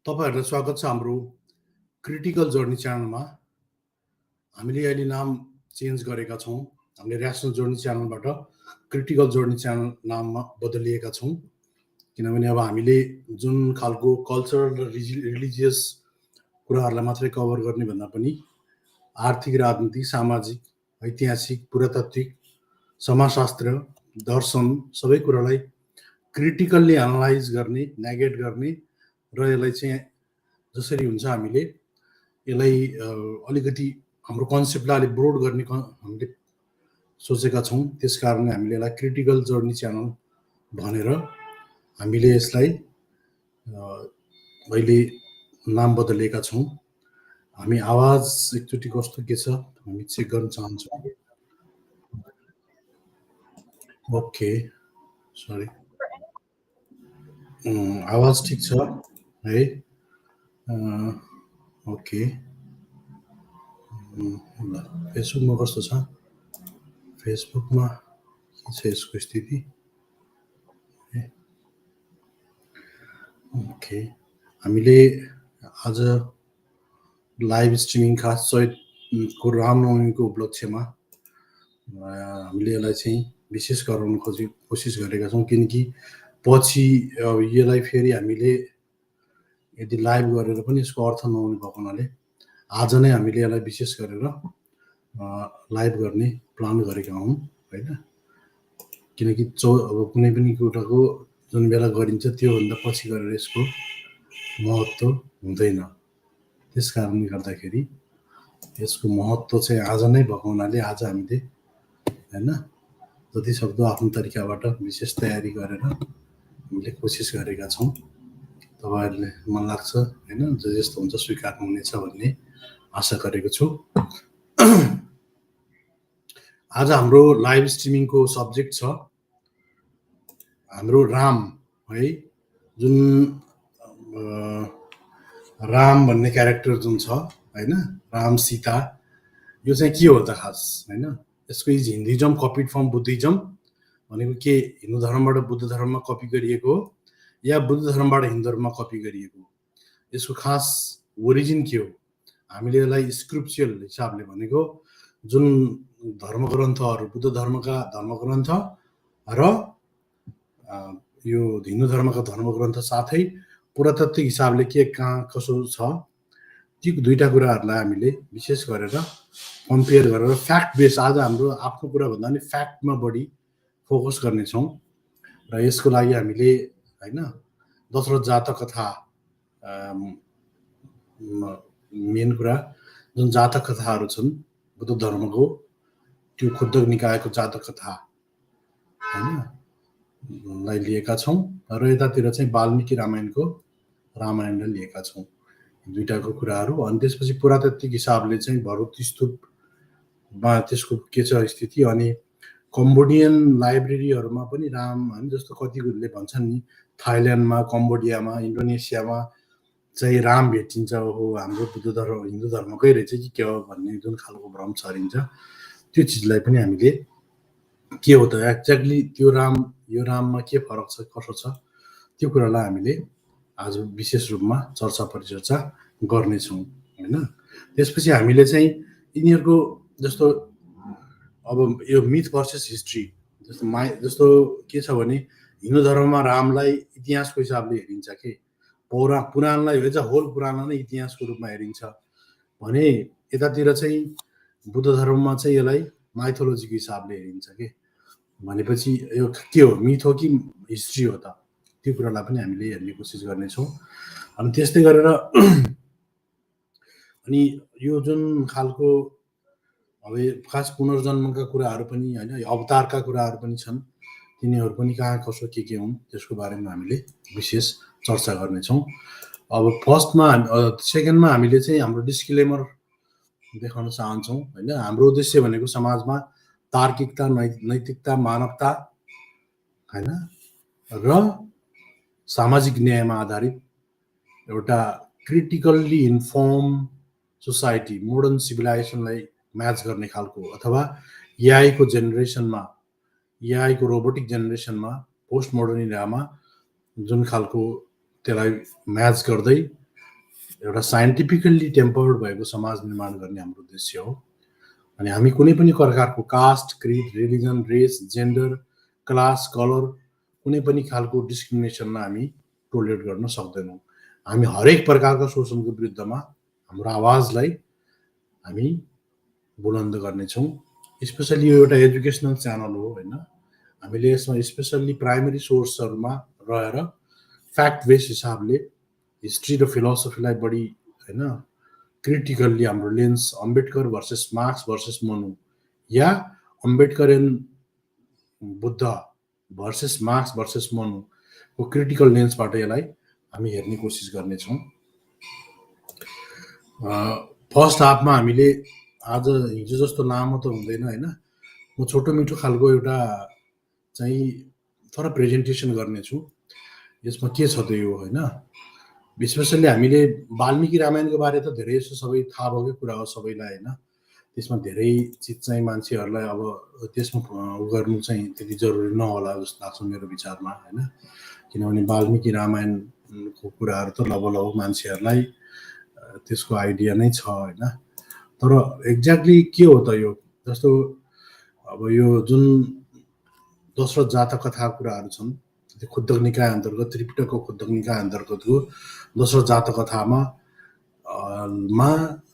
तपाईहरुलाई स्वागत छ हाम्रो क्रिटिकल जर्नी च्यानलमा। हामीले अहिले नाम चेन्ज गरेका छौं। हामीले र्यासनल जर्नी च्यानलबाट क्रिटिकल जर्नी च्यानल नाममा बदलिएका छौं। किनभने अब हामीले जुन खालको कल्चरल र रिलिजियस कुराहरुलाई मात्रै कभर गर्ने भन्दा पनि आर्थिक, राजनीतिक, सामाजिक, ऐतिहासिक, पुरातात्विक, समाजशास्त्र, दर्शन सबै कुरालाई क्रिटिकल्ली एनालाइज गर्ने, नेगेट गर्ने र यसलाई चाहिँ जसरी हुन्छ हामीले यसलाई अलिकति हाम्रो कन्सेप्टलाई अलि ब्रोड गर्ने हामीले सोचेका छौं। त्यसकारण हामीले यसलाई क्रिटिकल जर्नी च्यानल भनेर हामीले यसलाई अहिले नाम बदलेका छौं। हामी आवाज एकचोटी कस्तो के छ हामी चेक गर्न चाहन्छौं। ओके, सरी, आवाज ठीक छ है। ओके, ल फेसबुकमा कस्तो छ? फेसबुकमा के छ यसको स्थिति? ओके, हामीले आज लाइभ स्ट्रिमिङ खास चैतको रामनवमीको उपलक्ष्यमा हामीले यसलाई चाहिँ विशेष गराउन कोसिस गरेका छौं। किनकि पछि यसलाई फेरि हामीले यदि लाइभ गरेर पनि यसको अर्थ नहुने भएको हुनाले आज नै हामीले यसलाई विशेष गरेर लाइभ गर्ने प्लान गरेका हौं हैन। किनकि अब कुनै पनि कुराको जुन बेला गरिन्छ त्यो भन्दा पछि गरेर यसको महत्त्व हुँदैन। त्यसकारणले गर्दाखेरि यसको महत्त्व चाहिँ आज नै भएको हुनाले आज हामीले हैन जति सक्दो आफ्नो तरिकाबाट विशेष तयारी गरेर हामीले कोसिस गरेका छौं। तपाईहरुले मन लाग्छ हैन, जस्तो हुन्छ स्वीकार्नु हुनेछ भन्ने आशा गरेको छु। आज हाम्रो लाइभ स्ट्रिमिङको सब्जेक्ट छ हाम्रो राम है। जुन राम भन्ने क्यारेक्टर जुन छ हैन, राम सीता, यो चाहिँ के हो त खास हैन? यसको is Hinduism copied from Buddhism भनेको के हिन्दू धर्मबाट बुद्ध धर्ममा कपी गरिएको हो या बुद्ध धर्मबाट हिन्दू धर्ममा कपी गरिएको हो? यसको खास ओरिजिन के हो? हामीले यसलाई स्क्रिप्चुअल हिसाबले भनेको जुन धर्मग्रन्थहरू बुद्ध धर्मका धर्मग्रन्थ र यो हिन्दू धर्मका धर्मग्रन्थ साथै पुरातात्विक हिसाबले के कहाँ कसो छ ती दुईटा कुराहरुलाई हामीले विशेष गरेर कम्पेयर गरेर फ्याक्ट बेस आज हाम्रो आफ्नो कुरा भन्दा पनि फ्याक्टमा बढी फोकस गर्ने छौं। र यसको लागि हामीले हैन दशरथ जातक कथा मेन कुरा जुन जातक कथाहरू छन् बुद्ध धर्मको त्यो खुद्दक निकायको जातक कथा हैन लाई लिएका छौं र यतातिर चाहिँ वाल्मीकि रामायणको रामायणलाई लिएका छौं। दुईटाको कुराहरू अनि त्यसपछि पुरातात्विक हिसाबले चाहिँ भरुत स्तूपमा त्यसको के छ स्थिति अनि कम्बोडियन लाइब्रेरीहरुमा पनि राम हैन जस्तो कतिले भन्छन् नि थाइल्यान्डमा, कम्बोडियामा, इन्डोनेसियामा चाहिँ राम भेटिन्छ हो हाम्रो बुद्ध धर्म हिन्दू धर्मकै रहेछ कि के हो भन्ने जुन खालको भ्रम छरिन्छ त्यो चीजलाई पनि हामीले के हो त एक्ज्याक्टली त्यो राम यो राममा के फरक छ कसो छ त्यो कुरालाई हामीले आज विशेष रूपमा चर्चा परिचर्चा गर्ने छौं हैन। त्यसपछि हामीले चाहिँ यिनीहरुको जस्तो अब यो मिथ भर्सेस हिस्ट्री जस्तो के छ भने हिन्दू धर्ममा रामलाई इतिहासको हिसाबले हेरिन्छ के पुराणलाई हेर्छ होल पुराणलाई नै इतिहासको रूपमा हेरिन्छ भने यतातिर चाहिँ बुद्ध धर्ममा चाहिँ यसलाई माइथोलोजीको हिसाबले हेरिन्छ के भनेपछि यो के हो मिथ हो कि हिस्ट्री हो त त्यो कुरालाई पनि हामीले हेर्ने कोसिस गर्ने छौं। अनि त्यस्तै गरेर अनि यो जुन खालको अब खास पुनर्जन्मका कुराहरू पनि हैन अवतारका कुराहरू पनि छन् तिनीहरू पनि कहाँ कसो के हुन् त्यसको बारेमा हामीले विशेष चर्चा गर्ने छौं। अब फर्स्टमा सेकेन्डमा हामीले चाहिँ हाम्रो डिस्क्लेमर देखाउन चाहन्छौं हैन। हाम्रो उद्देश्य भनेको समाजमा तार्किकता नैतिकता मानवता हैन र सामाजिक न्यायमा आधारित एउटा क्रिटिकल्ली इन्फर्म सोसाइटी मोडर्न सिभिलाइजेसनलाई म्याच गर्ने खालको अथवा एआई को जेनेरेसनमा एआई को रोबोटिक जेनेरेसनमा पोस्ट मोडर्न इरामा जुन खालको त्यसलाई म्याच गर्दै एउटा साइन्टिफिकल्ली टेम्पर्ड भएको समाज निर्माण गर्ने हाम्रो उद्देश्य हो। अनि हामी कुनै पनि प्रकारको caste, creed, religion, race, gender, class, colour कुनै पनि खालको डिस्क्रिमिनेसनमा हामी टोलरेट गर्न सक्दैनौँ। हामी हरेक प्रकारका शोषणको विरुद्धमा हाम्रो आवाजलाई हामी बुलन्द गर्नेछौँ। स्पेसली यो एउटा एजुकेसनल च्यानल हो होइन, हामीले यसमा स्पेसल्ली प्राइमेरी सोर्सहरूमा रहेर फ्याक्ट बेस हिसाबले हिस्ट्री र फिलोसफीलाई बढी होइन क्रिटिकल्ली हाम्रो lens Ambedkar versus Marx versus Manu या Ambedkar and Buddha versus Marx versus मनुको क्रिटिकल लेन्सबाट यसलाई हामी हेर्ने कोसिस गर्नेछौँ। फर्स्ट हाफमा हामीले आज हिजो जस्तो लामो त हुँदैन होइन, म छोटो मिठो खालको एउटा चाहिँ थोरै प्रेजेन्टेसन गर्नेछु। यसमा के छ त यो होइन, स्पेसल्ली हामीले वाल्मिकी रामायणको बारे त धेरै जस्तो सबै थाहा भएकै कुरा हो सबैलाई होइन, त्यसमा धेरै चिज चाहिँ मान्छेहरूलाई अब त्यसमा गर्नु चाहिँ त्यति जरुरी नहोला जस्तो लाग्छ मेरो विचारमा होइन, किनभने वाल्मिकी रामायणको कुराहरू त लगभग मान्छेहरूलाई त्यसको आइडिया नै छ होइन। तर एक्ज्याक्टली के हो त यो, जस्तो अब यो जुन दशरथ जातक कथा कुराहरू छन् त्यो खुद्दक निकाय अन्तर्गत, त्रिपिटकको खुद्दक निकाय अन्तर्गतको दशरथ जातक कथामा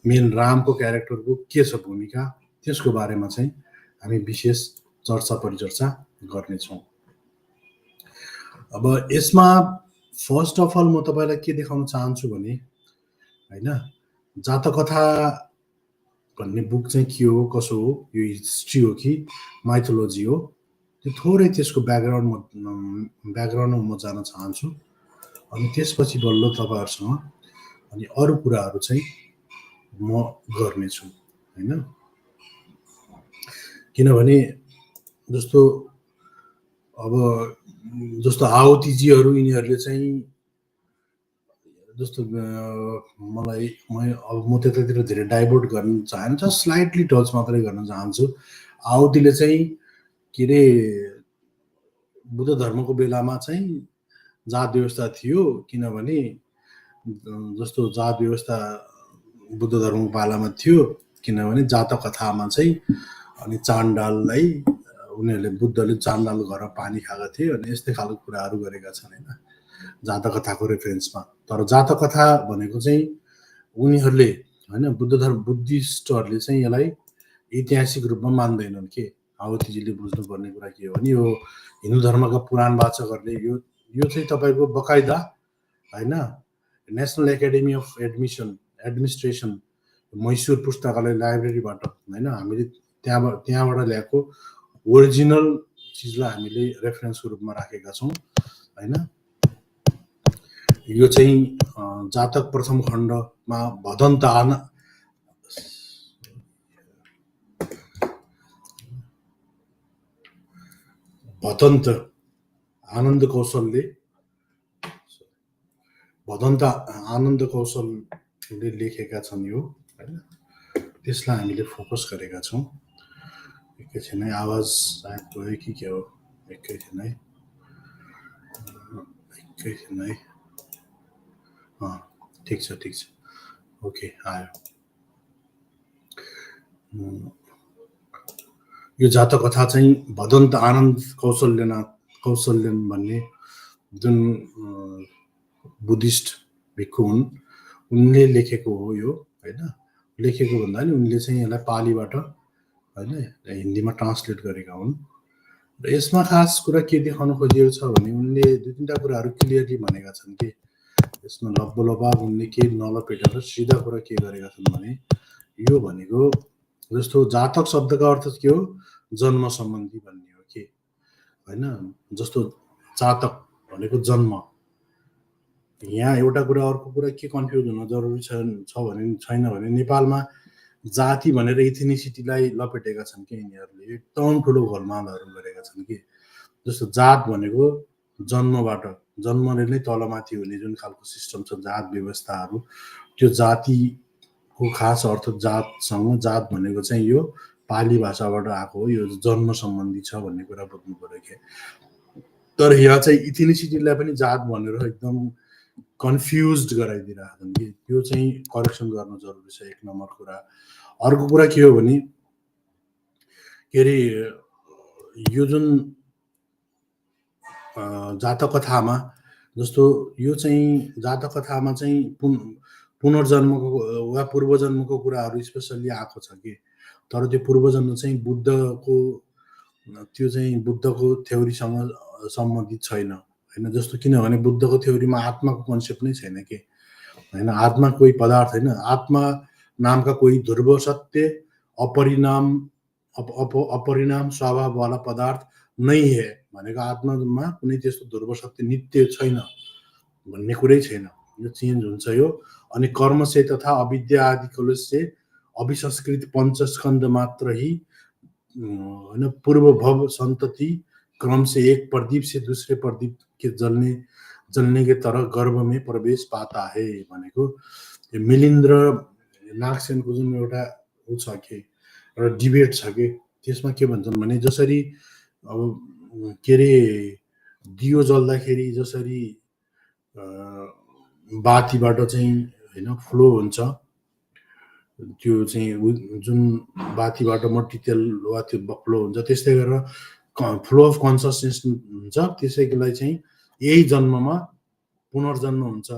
मेन रामको क्यारेक्टरको के छ भूमिका, त्यसको बारेमा चाहिँ हामी विशेष चर्चा परिचर्चा गर्नेछौँ। अब यसमा फर्स्ट अफ अल म तपाईँलाई के देखाउन चाहन्छु भने होइन, जातक कथा भन्ने बुक चाहिँ के हो कसो हो, यो हिस्ट्री हो कि माइथोलोजी हो, त्यो थोरै त्यसको ब्याकग्राउन्डमा म जान चाहन्छु। अनि त्यसपछि बल्ल तपाईँहरूसँग अनि अरू कुराहरू चाहिँ म गर्नेछु होइन। किनभने जस्तो आहुतिजीहरू यिनीहरूले चाहिँ जस्तो मलाई अब म त्यतातिर धेरै डाइभर्ट गर्न चाहन्न, जस्ट स्लाइटली टच मात्रै गर्न चाहन्छु। आहुतिले चाहिँ के अरे बुद्ध धर्मको बेलामा चाहिँ जात व्यवस्था थियो, किनभने जस्तो जात व्यवस्था बुद्ध धर्मको पालामा थियो किनभने जातक कथामा चाहिँ अनि चाण्डाललाई उनीहरूले बुद्धले चाण्डाल घर पानी खाएका थिए अनि यस्तै खालको कुराहरू गरेका छन् होइन जातक कथाको रेफरेन्समा। तर जातक कथा भनेको चाहिँ उनीहरूले होइन बुद्धिस्टहरूले चाहिँ यसलाई ऐतिहासिक रूपमा मान्दैनन् के। आहुतिजीले बुझ्नुपर्ने कुरा के हो भने यो हिन्दू धर्मका पुराण वाचकहरूले यो चाहिँ तपाईँको बकाइदा होइन national academy of administration Mysore पुस्तकालय लाइब्रेरीबाट होइन हामीले त्यहाँबाट ल्याएको ओरिजिनल चिजलाई हामीले रेफरेन्सको रूपमा राखेका छौँ होइन। यो चाहिँ जातक प्रथम खण्डमा भदन्त आनन्द कौशलले लेखेका छन् यो होइन, त्यसलाई हामीले फोकस गरेका छौँ। एकैछिन है, आवाज सायद गयो कि के हो, एकैछिन है ठिक छ ओके आयो। यो जातक कथा चाहिँ भदन्त आनन्द कौशल्यन भन्ने जुन बुद्धिस्ट भिक्खु हुन् उनले लेखेको हो यो होइन। लेखेको भन्दा नि उनले चाहिँ यसलाई पालीबाट होइन हिन्दीमा ट्रान्सलेट गरेका हुन्। र यसमा खास कुरा के देखाउन खोजिएको छ भने उनले दुई तिनवटा कुराहरू क्लियरली भनेका छन् कि यसमा लब्बलबाब उनले के नलपेटेर सिधा कुरा के गरेका छन् भने यो भनेको जस्तो जातक शब्दको अर्थ के हो, जन्म सम्बन्धी भन्ने हो कि होइन। जस्तो जातक भनेको जन्म, यहाँ एउटा कुरा अर्को कुरा के कन्फ्युज हुन जरुरी छ भने छैन भने नेपालमा जाति भनेर इथिनिसिटीलाई लपेटेका छन् कि यिनीहरूले एकदम ठुलो घोलमालहरू गरेका छन् कि। जस्तो जात भनेको जन्मले नै तलमाथि हुने जुन खालको सिस्टम छ जात व्यवस्थाहरू, त्यो जातिको खास अर्थ जातसँग जात भनेको चाहिँ यो पाली भाषाबाट आएको हो, यो जन्म सम्बन्धी छ भन्ने कुरा बुझ्नु पर्यो कि। तर यहाँ चाहिँ इथिनिसिटीलाई पनि जात भनेर एकदम कन्फ्युज गराइदिरहेका छन् कि त्यो चाहिँ करेक्सन गर्नु जरुरी छ, एक नम्बर कुरा। अर्को कुरा के हो भने के अरे यो जुन जातक कथामा जस्तो यो चाहिँ जातक कथामा चाहिँ पुनर्जन्मको वा पूर्वजन्मको कुराहरू स्पेसल्ली आएको छ कि, तर त्यो पूर्वजन्म चाहिँ बुद्धको थ्योरीसँग सम्बन्धित छैन हैन। जस्तो किनभने बुद्धको थ्योरीमा आत्माको कन्सेप्ट नै छैन के हैन। आत्मा कोही पदार्थ हैन, आत्मा नामका कोही ध्रुव सत्य अपरिणाम स्वभाव वाला पदार्थ नै है भनेको आत्मामा कुनै त्यस्तो ध्रुव सत्य नित्य छैन भन्ने कुरै छैन। यो चेन्ज हुन्छ यो। अनि कर्म से तथा अविद्या आदि कलुष से अभिसंस्कृत पंचस्कंद मात्र ही हैन पूर्व भव संतति क्रम से एक प्रदीप से दूसरे प्रदीप के जलने के तरह गर्भ में प्रवेश पाता है भनेको यो मिलिन्द्र नागसेनको जुन एउटा उ छ के एउटा डिबेट छ के, त्यसमा के भन्छन् भने जसरी अब के अरे दियो जल्दाखेरि जसरी बातीबाट चाहिँ हैन फ्लो हुन्छ, त्यो चाहिँ जुन बातीबाट मट्टीतेल वा त्यो फ्लो हुन्छ, त्यस्तै गरेर फ्लो अफ कन्सियसनेस हुन्छ, त्यसैलाई चाहिँ यही जन्ममा पुनर्जन्म हुन्छ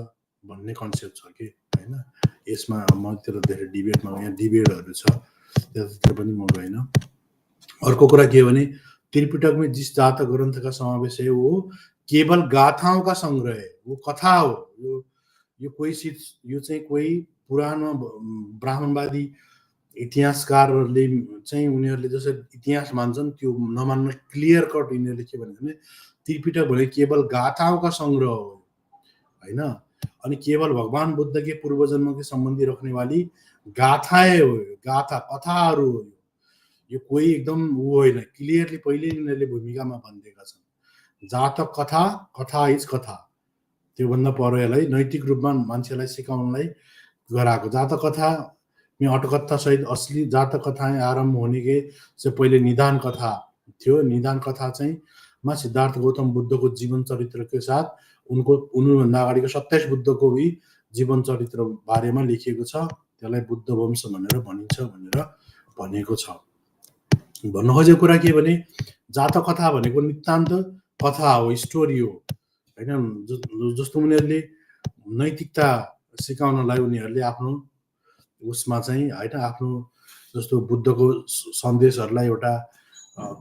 भन्ने कन्सेप्ट छ कि हैन। यसमा म त्यो धेरै डिबेटमा यहाँ डिबेटहरू छ, त्यतातिर पनि म गएन। अर्को कुरा के भने त्रिपिटक में जिस जातक ग्रंथ का समावेश है वो केवल गाथाओं का संग्रह है, वो कथा हो। यो चाहिँ कोही पुरानो ब्राह्मणवादी इतिहासकारहरूले चाहिँ उनीहरूले जसरी इतिहास मान्छन् त्यो नमान्न क्लियर कट यिनीहरूले के भन्छ भने त्रिपिटक भने केवल गाथाओं का संग्रह हो हैन। अनि केवल भगवान बुद्ध के पूर्व जन्म के सम्बन्धी रखने वाली गाथाएं हो, गाथा कथाहरू हो। यो कोही एकदम ऊ होइन, क्लियरली पहिले यिनीहरूले भूमिकामा भनिदिएका छन्। जातक कथा, कथा इज कथा, त्योभन्दा पर यसलाई नैतिक रूपमा मान्छेलाई सिकाउनलाई गराएको। जातक कथा में अटकथा सहित असली जातक कथाएं आरंभ होने के से पहिले निदान कथा थियो। निदान कथा चाहिँ मा सिद्धार्थ गौतम बुद्धको जीवन चरित्र के साथ उनीभन्दा अगाडिको 27 बुद्धको भी जीवन चरित्र बारेमा लेखिएको छ। त्यसलाई बुद्ध वंश भनेर भनिन्छ भनेर भनेको छ। भन्नु खोजेको कुरा के भने जातक कथा भनेको नितान्त कथा हो, स्टोरी हो हैन। जस्तो उनीहरूले नैतिकता सिकाउनलाई उनीहरूले आफ्नो उसमा चाहिँ हैन आफ्नो जस्तो बुद्धको सन्देशहरूलाई एउटा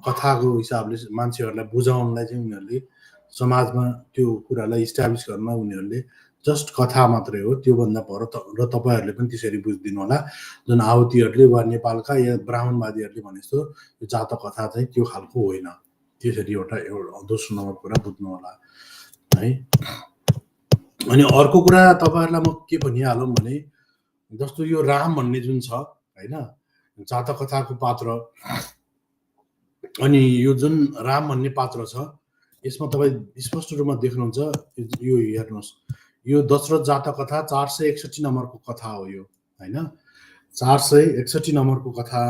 कथाको हिसाबले मान्छेहरूलाई बुझाउनलाई चाहिँ उनीहरूले समाजमा त्यो कुरालाई इस्टाब्लिस गर्न उनीहरूले जस्ट कथा मात्रै हो। त्योभन्दा पर र तपाईहरूले पनि त्यसरी बुझिदिनु होला। जुन आहुतिहरूले वा नेपालका या ब्राह्मणवादीहरूले भने जस्तो यो जातक कथा चाहिँ त्यो खालको होइन। त्यसरी एउटा दोस्रो नम्बर कुरा बुझ्नु होला है। अनि अर्को कुरा तपाईहरुलाई म के भनिहालौं भने जस्तो यो राम भन्ने जुन छ हैन जातक कथाको पात्र, अनि यो जुन राम भन्ने पात्र छ यसमा तपाई स्पष्ट रूपमा देख्नुहुन्छ। यो हेर्नुस्, यो दशरथ जातक कथा 461 नम्बरको कथा हो यो हैन। 461 नम्बरको कथा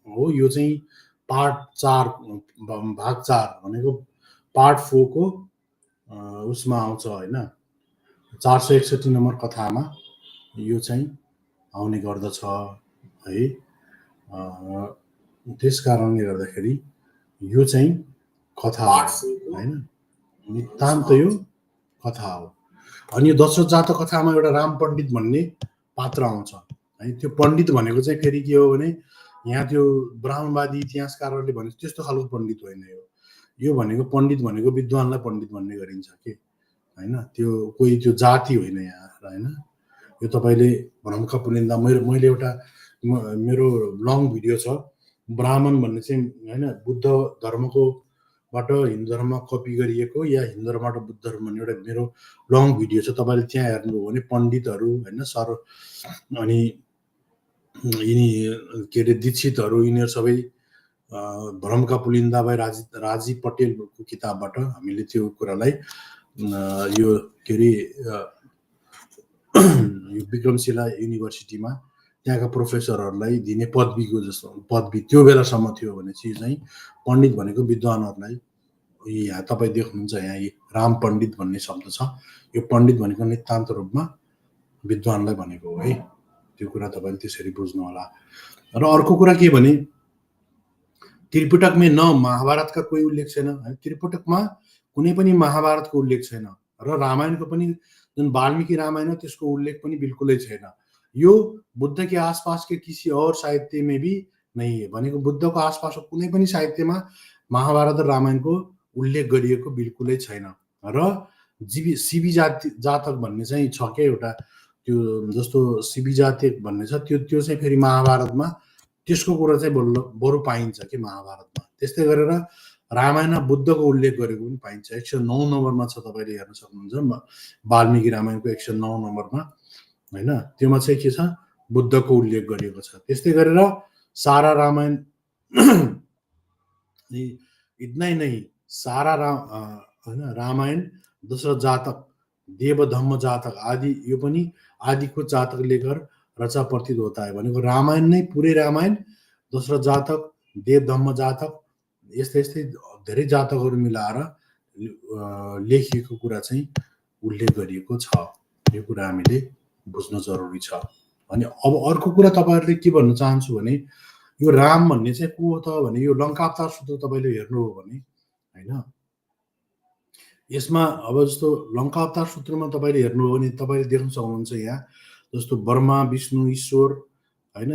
हो यो चाहिँ पार्ट 4 भाग 4 भनेको पार्ट 4 को उसमा आउँछ हैन। 461 नम्बर कथामा यो चाहिँ आउने गर्दछ है। त्यसकारणले गर्दाखेरि यो चाहिँ कथा हो हैन, नितान्त यो कथा हो। अनि यो दशरथ जातक कथामा एउटा राम पण्डित भन्ने पात्र आउँछ है। त्यो पण्डित भनेको चाहिँ फेरि के हो भने यहाँ त्यो ब्राह्मणवादी इतिहासकारहरूले भने त्यस्तो खालको पण्डित होइन। यो भनेको पण्डित भनेको विद्वानलाई पण्डित भन्ने गरिन्छ के हैन। त्यो कोही त्यो जाति होइन यहाँ हैन। यो तपाईले भ्रमका पुलिन्दा मैले एउटा मेरो लङ भिडियो छ ब्राह्मण भन्ने चाहिँ हैन बुद्ध धर्मको बाट हिन्दू धर्ममा कपी गरिएको या हिन्दू धर्मबाट बुद्ध धर्म भन्ने एउटा मेरो लङ भिडियो छ। तपाईले त्यहाँ हेर्नुभयो भने पण्डितहरू हैन सर अनि यिनी के रे दीक्षितहरू यिनीहरू सबै भ्रमका पुलिन्दा भाइ राजीव पटेलको किताबबाट हामीले त्यो कुरालाई यो के रे यो विक्रमशिला युनिभर्सिटीमा त्यहाँका प्रोफेसरहरूलाई दिने पदवीको जस्तो पदवी त्यो बेलासम्म थियो भने चाहिँ पण्डित भनेको विद्वानहरूलाई यहाँ तपाईँ देख्नुहुन्छ यहाँ यी राम पण्डित भन्ने शब्द छ। यो पण्डित भनेको नितान्त रूपमा विद्वानलाई भनेको हो है। त्यो कुरा तपाईँले त्यसरी बुझ्नु होला। र अर्को कुरा के भने त्रिपिटकमै न महाभारतका कोही उल्लेख छैन है, त्रिपिटकमा कुनै पनि महाभारतको उल्लेख छैन र रामायणको पनि जुन वाल्मीकि रामायण हो त्यसको उल्लेख पनि बिल्कुलै छैन। यो बुद्ध के आसपास के किसी और साहित्य में भी नहीं है भनेको बुद्धको आसपासको कुनै पनि साहित्यमा महाभारत र रामायणको उल्लेख गरिएको बिल्कुलै छैन। र शिवी जातक भन्ने चाहिँ छ के एउटा त्यो जस्तो शिवी जातक भन्ने छ त्यो चाहिँ फेरि महाभारतमा त्यसको कुरा चाहिँ बरु पाइन्छ कि महाभारतमा। त्यस्तै गरेर रामायणमा बुद्धको उल्लेख गरेको पनि पाइन्छ। 109 नम्बरमा छ, तपाईँले हेर्न सक्नुहुन्छ वाल्मीकि रामायणको 109 नम्बरमा हैन। त्योमा चाहिँ के छ बुद्धको उल्लेख गरिएको छ। त्यस्तै गरेर सारा रामायण इतनै नै सारा हैन रामायण दशरथ जातक देव धम्म जातक आदि यो पनि आदिको जातक लेकर रचा प्रतीत होता है भनेको रामायण नै पुरै रामायण दशरथ जातक देव धम्म जातक यस्तै यस्तै धेरै जातकहरू मिलाएर लेखिएको कुरा चाहिँ उल्लेख गरिएको छ। यो कुरा हामीले बुझ्न जरुरी छ। अनि अब अर्को कुरा तपाईहरुले के भन्न चाहन्छु भने यो राम भन्ने चाहिँ को हो त भने यो लङ्कावतार सूत्र तपाईले हेर्नु हो भने हैन यसमा अब जस्तो लङ्कावतार सूत्रमा तपाईले हेर्नु हो भने तपाईले देख्न सक्नुहुन्छ यहाँ जस्तो ब्रह्मा विष्णु ईश्वर हैन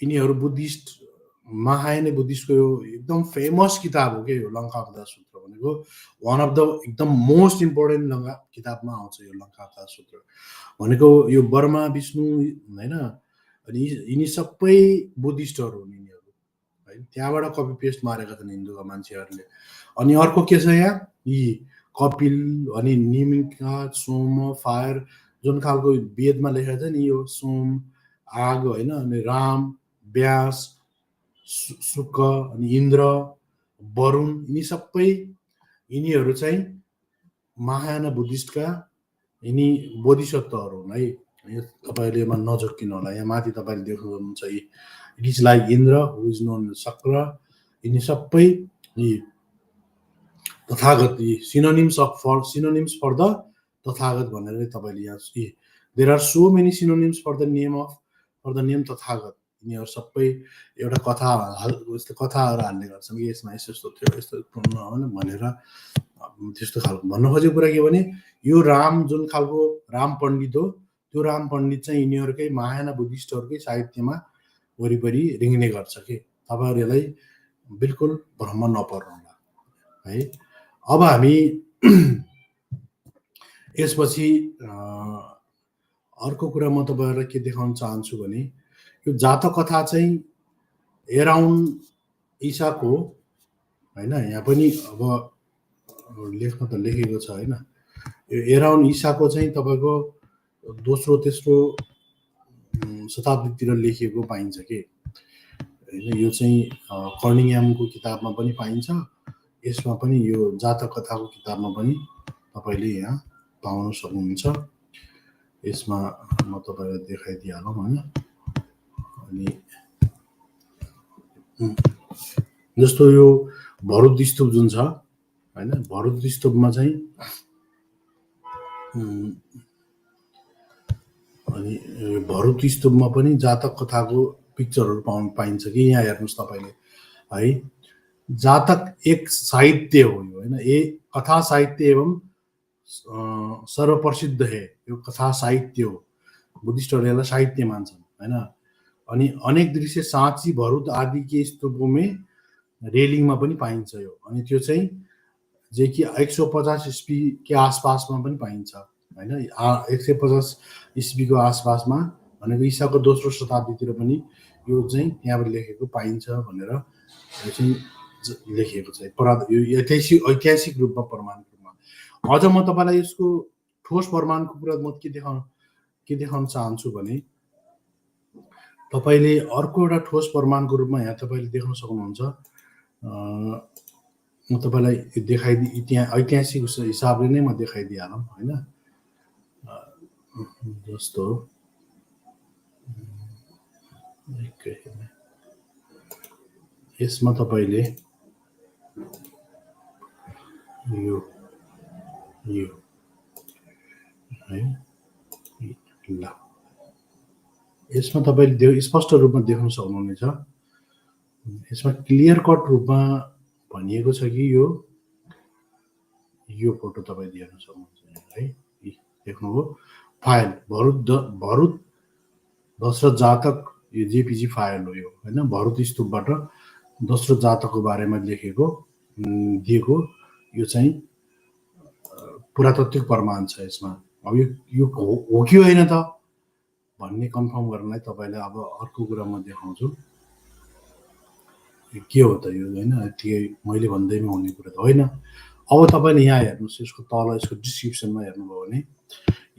यिनीहरू बुद्धिस्ट महायानी बुद्धिस्टको एकदम फेमस किताब हो के यो लङ्कावतार सूत्र भनेको वान अफ द एकदम मोस्ट इम्पोर्टेन्ट किताबमा आउँछ यो लङ्कावतार सूत्र भनेको यो ब्रह्मा विष्णु हैन अनि यिनी सबै बुद्धिस्टहरू हुन् यिनीहरू है त्यहाँबाट कपी पेस्ट मारेका छन् हिन्दूका मान्छेहरूले। अनि अर्को के छ यहाँ यी कपिल अनि निमिका सोम फायर जुन खालको वेदमा लेखेको छ नि यो सोम आग हैन अनि राम व्यास शुक्र अनि इन्द्र वरुण यिनीहरू चाहिँ महायान बुद्धिस्टका यिनी बोधिसत्वहरू हुन् है। यो तपाईहरुले यसमा नझोक्किनु होला। यहाँ माथि तपाईले देख्नुहुन्छ it is like Indra who is known Shakra यिनी सबै यी तथागत सिनोनिम्स फर द तथागत भनेर तपाईले यहाँ there are so many synonyms for the name Tathagata. यिनीहरू सबै एउटा कथाहरू हाल्ने गर्छन् कि यसमा यस्तो थियो यस्तो भनेर त्यस्तो खालको भन्न खोजेको कुरा के भने यो राम जुन खालको राम पण्डित हो त्यो राम पण्डित चाहिँ यिनीहरूकै महायान बुद्धिस्टहरूकै साहित्यमा वरिपरि रिङ्ने गर्छ कि तपाईहरु यसलाई बिल्कुल भ्रम नपर्नुहोला है। अब हामी यसपछि अर्को कुरा म तपाईहरुलाई के देखाउन चाहन्छु भने यो जातक कथा चाहिँ एराउन्ड ईसाको हैन यहाँ पनि अब लेख्न त लेखेको छ हैन यो एराउन्ड ईसाको चाहिँ तपाईको दोस्रो तेस्रो शताब्दीतिर लेखिएको पाइन्छ के हैन। यो चाहिँ कर्निङह्यामको किताबमा पनि पाइन्छ। यसमा पनि यो जातक कथाको किताबमा पनि तपाईले यहाँ पाउन सक्नुहुन्छ। यसमा म तपाईलाई देखाइदिइहालौँ हैन। अनि जस्तो यो भरुत स्तूप जुन छ हैन भरुत स्तूपमा चाहिँ अनि भरुत स्तूपमा पनि जातक कथाको पिक्चरहरू पाइन्छ कि यहाँ हेर्नुस् तपाईले है। जातक एक साहित्य हो यो हैन एक कथा साहित्य एवं सर्वप्रसिद्ध है। यो कथा साहित्य हो बुद्धिस्टहरूले यसलाई साहित्य मान्छन् हैन। अनि अनेक दृश्य साँची भरुत आदि के स्तूपों में रेलिङमा पनि पाइन्छ यो। अनि त्यो चाहिँ जे कि 150 ईस्वी के आसपासमा पनि पाइन्छ हैन 150 ईस्वीको आसपासमा भनेको ईसाको दोस्रो शताब्दीतिर पनि यो चाहिँ त्यहाँबाट लेखेको पाइन्छ भनेर यो चाहिँ लेखिएको छ यो ऐतिहासिक रूपमा प्रमाणित रूपमा। अझ म तपाईलाई यसको ठोस प्रमाणको कुरा म के देखाउन चाहन्छु भने तपाईले अर्को एउटा ठोस प्रमाणको रूपमा यहाँ तपाईले देख्न सक्नुहुन्छ। म तपाईलाई ऐतिहासिक हिसाबले नै म देखाइदिइहालौँ हैन। जस्तो यसमा तपाईले यो यो है ल यसमा तपाईँले स्पष्ट रूपमा देख्न सक्नुहुनेछ। यसमा क्लियर कट रूपमा भनिएको छ कि यो फोटो तपाईँ हेर्न सक्नुहुन्छ है। देख्नुभयो फाइल भरुत दशरथ जातक, यो जेपिजी फाइल हो यो होइन। भरुत स्तूपबाट दशरथ जातकको बारेमा लेखेको दिएको यो चाहिँ पुरातात्विक प्रमाण छ यसमा। अब यो हो कि होइन त भन्ने कन्फर्म गर्नलाई तपाईँलाई अब अर्को कुरा म देखाउँछु। के हो त यो होइन, यतिकै मैले भन्दैमा हुने कुरा त होइन। अब तपाईँले यहाँ हेर्नुहोस्, यसको तल यसको डिस्क्रिप्सनमा हेर्नुभयो भने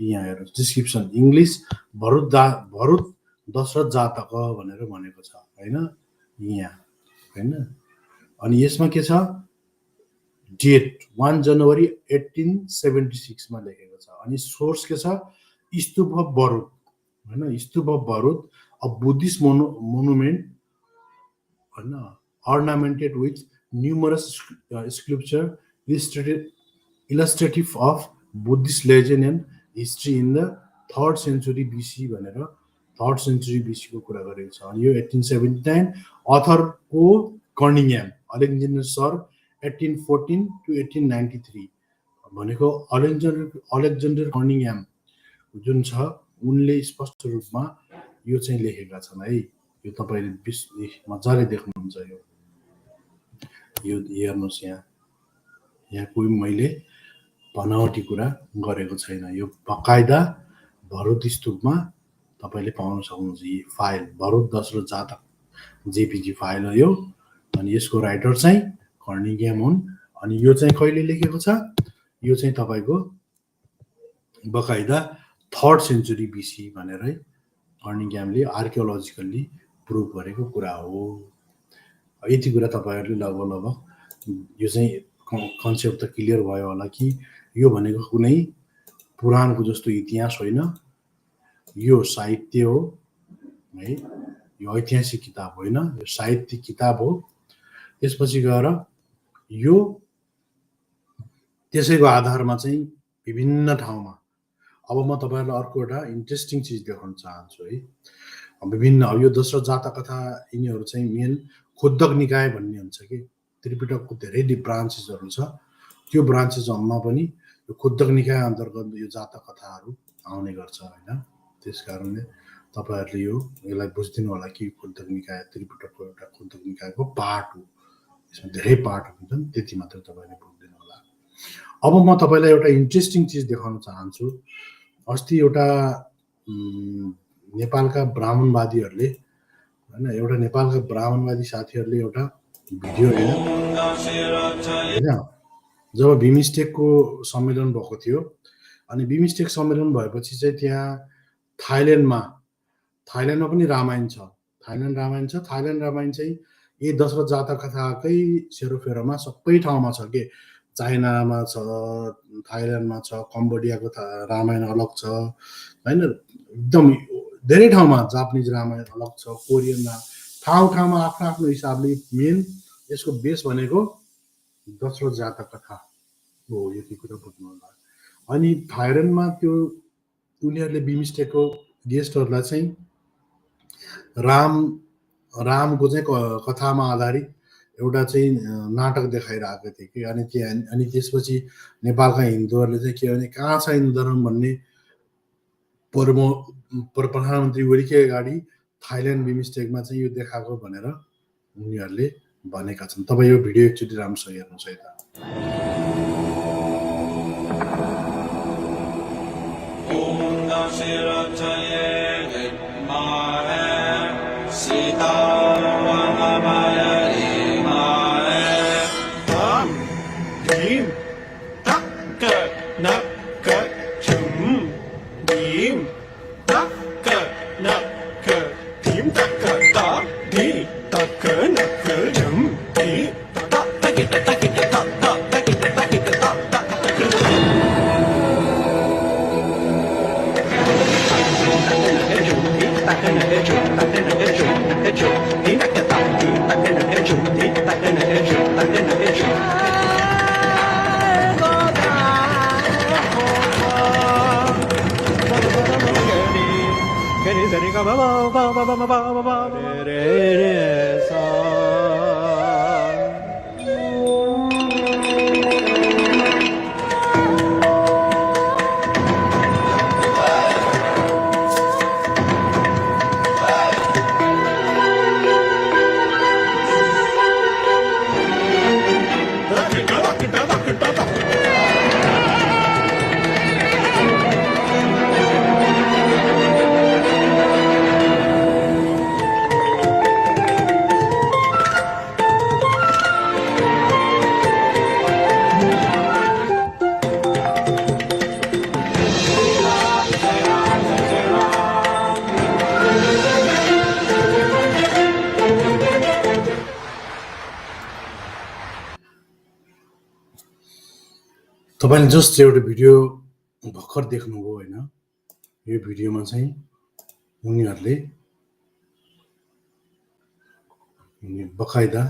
यहाँ हेर्नुहोस् डिस्क्रिप्सन इङ्ग्लिस भरुत दशरथ जातक भनेर भनेको छ होइन यहाँ होइन। अनि यसमा के छ डेट 1 जनवरी 1876 मा लेखेको छ। अनि सोर्स के छ स्तूप अफ भरुत होइन। स्तूप अफ भरुत अ बुद्धिस्ट मोनुमेन्ट होइन, ornamented with numerous sculpture illustrative of Buddhist legend and history in the 3rd century BC भनेर 3rd century BC को कुरा गरेको छ। अनि यो 1879 अथर को कर्निङह्याम अलेक्जेन्डर सर 1814 to 1893 भनेको अलेक्जेन्डर कर्निङह्याम जुन छ उनले स्पष्ट रूपमा यो चाहिँ लेखेका छन् है। यो तपाईले मजाले देख्नुहुन्छ। यो हेर्नुहोस् यहाँ कोही मैले बनावटी कुरा गरेको छैन। यो बकाइदा भरुत स्तूपमा तपाईले पाउन सक्नुहुन्छ। यी फाइल भरुत दशरथ जातक जेपिजी फाइल हो यो। अनि यसको राइटर चाहिँ कर्निङह्याम हुन्। अनि यो चाहिँ कहिले लेखेको छ, यो चाहिँ तपाईको बकाइदा 3rd century BC भनेर कर्निङह्यामले आर्कियोलोजिकल्ली प्रुभ गरेको कुरा हो। यति कुरा तपाईहरुले लगभग यो चाहिँ कन्सेप्ट त क्लियर भयो होला कि यो भनेको कुनै पुराणको जस्तो इतिहास होइन, यो साहित्य हो है। यो ऐतिहासिक किताब होइन, यो साहित्यिक किताब हो। त्यसपछि गएर यो त्यसैको आधारमा चाहिँ विभिन्न ठाउँमा अब म तपाईहरुलाई अर्को एउटा इन्ट्रेस्टिङ चीज देखाउन चाहन्छु है। विभिन्न अब यो दशरथ जातक कथा यिनीहरु चाहिँ मेन खुद्दक निकाय भन्ने हुन्छ कि त्रिपिटकको धेरै ब्रान्चेसहरु छ। त्यो ब्रान्चेसहरुमा पनि यो खुद्दक निकाय अन्तर्गत यो जातक कथाहरु आउने गर्छ हैन। त्यसकारणले तपाईहरुले यसलाई बुझ्दिनु होला कि खुद्दक निकाय त्रिपिटकको एउटा खुद्दक निकायको पार्ट हो। यसमा धेरै पार्ट हुन्छन्, त्यति मात्र तपाईहरुले बुझ्दिनु होला। अब म तपाईलाई एउटा इन्ट्रेस्टिङ चीज देखाउन चाहन्छु। अस्ति एउटा नेपालका ब्राह्मणवादीहरुले हैन, एउटा नेपालका ब्राह्मणवादी साथीहरुले एउटा भिडियो हैन, जब बिमस्टेकको सम्मेलन भएको थियो अनि बिमस्टेक सम्मेलन भएपछि चाहिँ त्यहाँ थाइल्यान्डमा पनि रामायण छ। थाइल्यान्ड रामायण चाहिँ यही दशरथ जातक कथाकै सेरोफेरोमा सबै ठाउँमा छ के। चाइनामा छ, थाइल्यान्डमा छ, कम्बोडियाको रामायण अलग छ हैन। एकदम धेरै ठाउँमा जापानिज रामायण अलग छ, कोरियनमा ठाउँमा आफ्नो हिसाबले मेन यसको बेस भनेको दशरथ जातक कथा हो। यति कुरा बुझ्नु होला। अनि थाइल्यान्डमा त्यो उनीहरुले बिमस्टेकको गेस्टहरुलाई चाहिँ रामको चाहिँ कथामा आधारित एउटा चाहिँ नाटक देखाइरहेको थियो कि। अनि त्यसपछि नेपालका हिन्दूहरुले चाहिँ के भने कहाँ छ हिन्दू धर्म भन्ने प्रधानमन्त्री ओलीकै अगाडि थाइल्यान्ड बिमस्टेकमा चाहिँ यो देखाएको भनेर उनीहरुले भनेका छन्। तपाई यो भिडियो एकचोटी राम्रोसँग हेर्नुस् है त। तपाईले जस्ट एउटा भिडियो भर्खर देख्नुभयो होइन, यो भिडियोमा चाहिँ उनीहरूले बकाइदा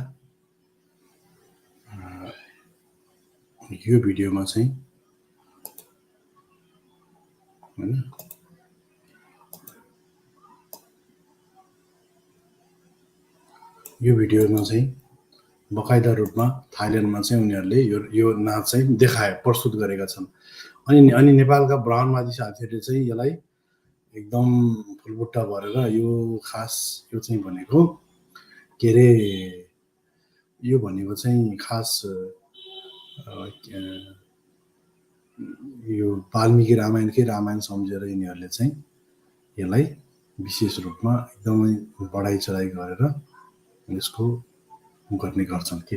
यो भिडियोमा चाहिँ हैन यो भिडियोमा चाहिँ बकाइदा रूपमा थाइल्यान्डमा चाहिँ उनीहरूले यो नाच चाहिँ देखाए, प्रस्तुत गरेका छन्। अनि नेपालका ब्राह्मणवादी साथीहरूले चाहिँ यसलाई एकदम फुलबुट्टा भरेर यो खास यो चाहिँ भनेको के अरे यो भनेको चाहिँ खास यो वाल्मीकि रामायणकै रामायण सम्झेर यिनीहरूले चाहिँ यसलाई विशेष रूपमा एकदमै बढाइ चढाइ गरेर यसको गर्ने गर्छन् के।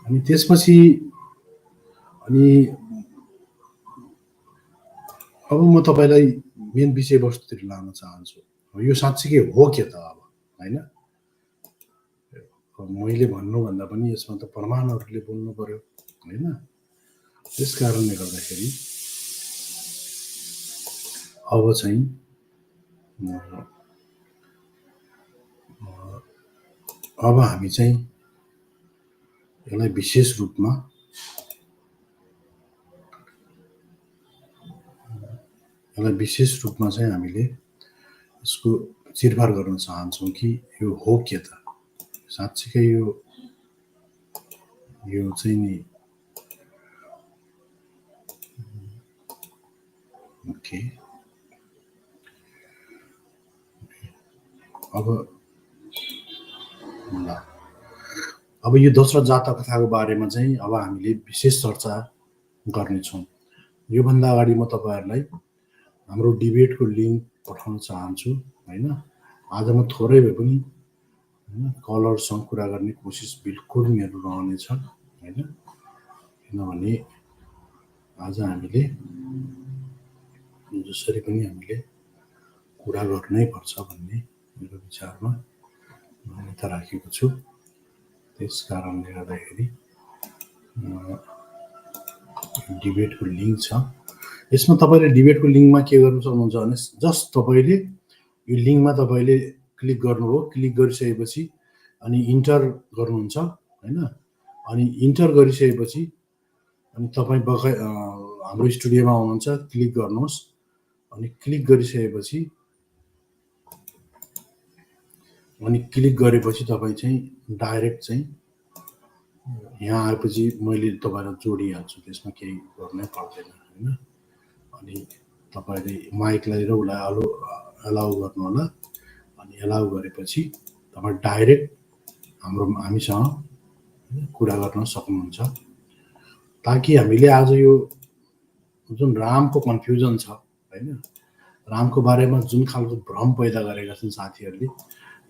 अनि त्यसपछि अनि अब म तपाईलाई मेन विषयवस्तुतिर लान चाहन्छु। यो साँच्चीकै हो के त अब हैन, मैले भन्नुभन्दा पनि यसमा त प्रमाणहरूले बोल्नु पर्यो हैन। त्यस कारणले गर्दाखेरि अब चाहिँ अब हामी चाहिँ यसलाई विशेष रूपमा चाहिँ हामीले यसको चिरफार गर्न चाहन्छौँ कि यो हो के त साँच्चीकै यो चाहिँ नि ओके। अब यो दशरथ जातक कथाको बारेमा चाहिँ अब हामीले विशेष चर्चा गर्नेछौँ। योभन्दा अगाडि म तपाईहरुलाई हाम्रो डिबेटको लिङ्क पठाउन चाहन्छु हैन। आज म थोरै भए पनि हैन कलरसँग कुरा गर्ने कोसिस बिल्कुल मेरो रहनेछ हैन, किनभने आज हामीले जसरी पनि हामीले कुरा गर्नै पर्छ भन्ने मेरो विचारमा मान्यता राखेको छु। त्यस कारणले गर्दाखेरि डिबेटको लिङ्क छ। यसमा तपाईले डिबेटको लिङ्कमा के गर्नु सक्नुहुन्छ भने जस्ट तपाईले यो लिङ्कमा तपाईले क्लिक गर्नुभयो, क्लिक गरिसकेपछि अनि इन्टर गर्नुहुन्छ हैन। अनि इन्टर गरिसकेपछि अनि तपाई हाम्रो स्टुडियोमा आउनुहुन्छ, क्लिक गर्नुहोस्। अनि क्लिक गरिसकेपछि तपाई चाहिँ डाइरेक्ट चाहिँ यहाँ आएपछि मैले तपाईलाई जोडिहाल्छु, त्यसमा केही गर्नै पर्दैन हैन। अनि तपाईले माइकलाई र उलाई अलाउ गर्नु होला। अनि अलाउ गरेपछि तपाई डाइरेक्ट हामीसँग कुरा गर्न सक्नुहुन्छ, ताकि हामीले आज यो जुन रामको कन्फ्युजन छ हैन, रामको बारेमा जुन खालको भ्रम पैदा गरेका छन् साथीहरूले,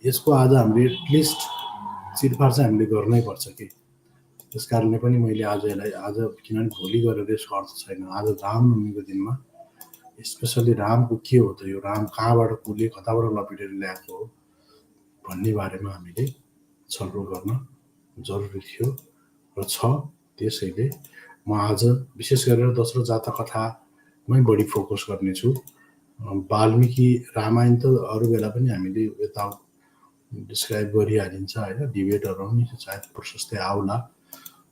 यसको आज हामीले एटलिस्ट चिरफार चाहिँ हामीले गर्नै पर्छ के। त्यस कारणले पनि मैले आज यसलाई आज किनभने भोलि गरेर यसको अर्थ छैन। आज रामनवमीको दिनमा स्पेसली रामको के हो त, यो राम कहाँबाट कसले कताबाट लपेटेर ल्याएको हो भन्ने बारेमा हामीले छलफल गर्न जरुरी थियो र छ। त्यसैले म आज विशेष गरेर दशरथ जातक कथामै बढी फोकस गर्नेछु। वाल्मीकि रामायण त अरू बेला पनि हामीले यता डिस्क्राइब गरिहालिन्छ हैन, डिबेटहरु पनि सायद प्रशस्तै आउला।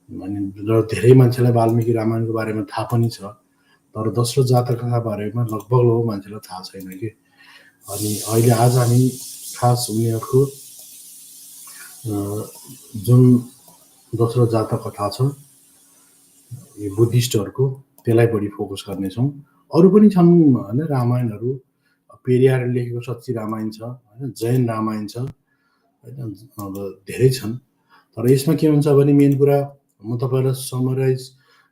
अनि र धेरै मान्छेलाई वाल्मीकि रामायणको बारेमा थाहा पनि छ, तर दशरथ जातक कथा बारेमा लगभग मान्छेलाई थाहा छैन के। अनि अहिले आज हामी खास उनीहरूको जुन दोस्रो जातक कथा छ यो बुद्धिस्टहरूको त्यसलाई बढी फोकस गर्नेछौँ। अरू पनि छन् होइन, रामायणहरू पेरियारले लेखेको सच्ची रामायण छ होइन, जैन रामायण छ होइन, अब धेरै छन्। तर यसमा के हुन्छ भने मेन कुरा म तपाईँलाई समराइज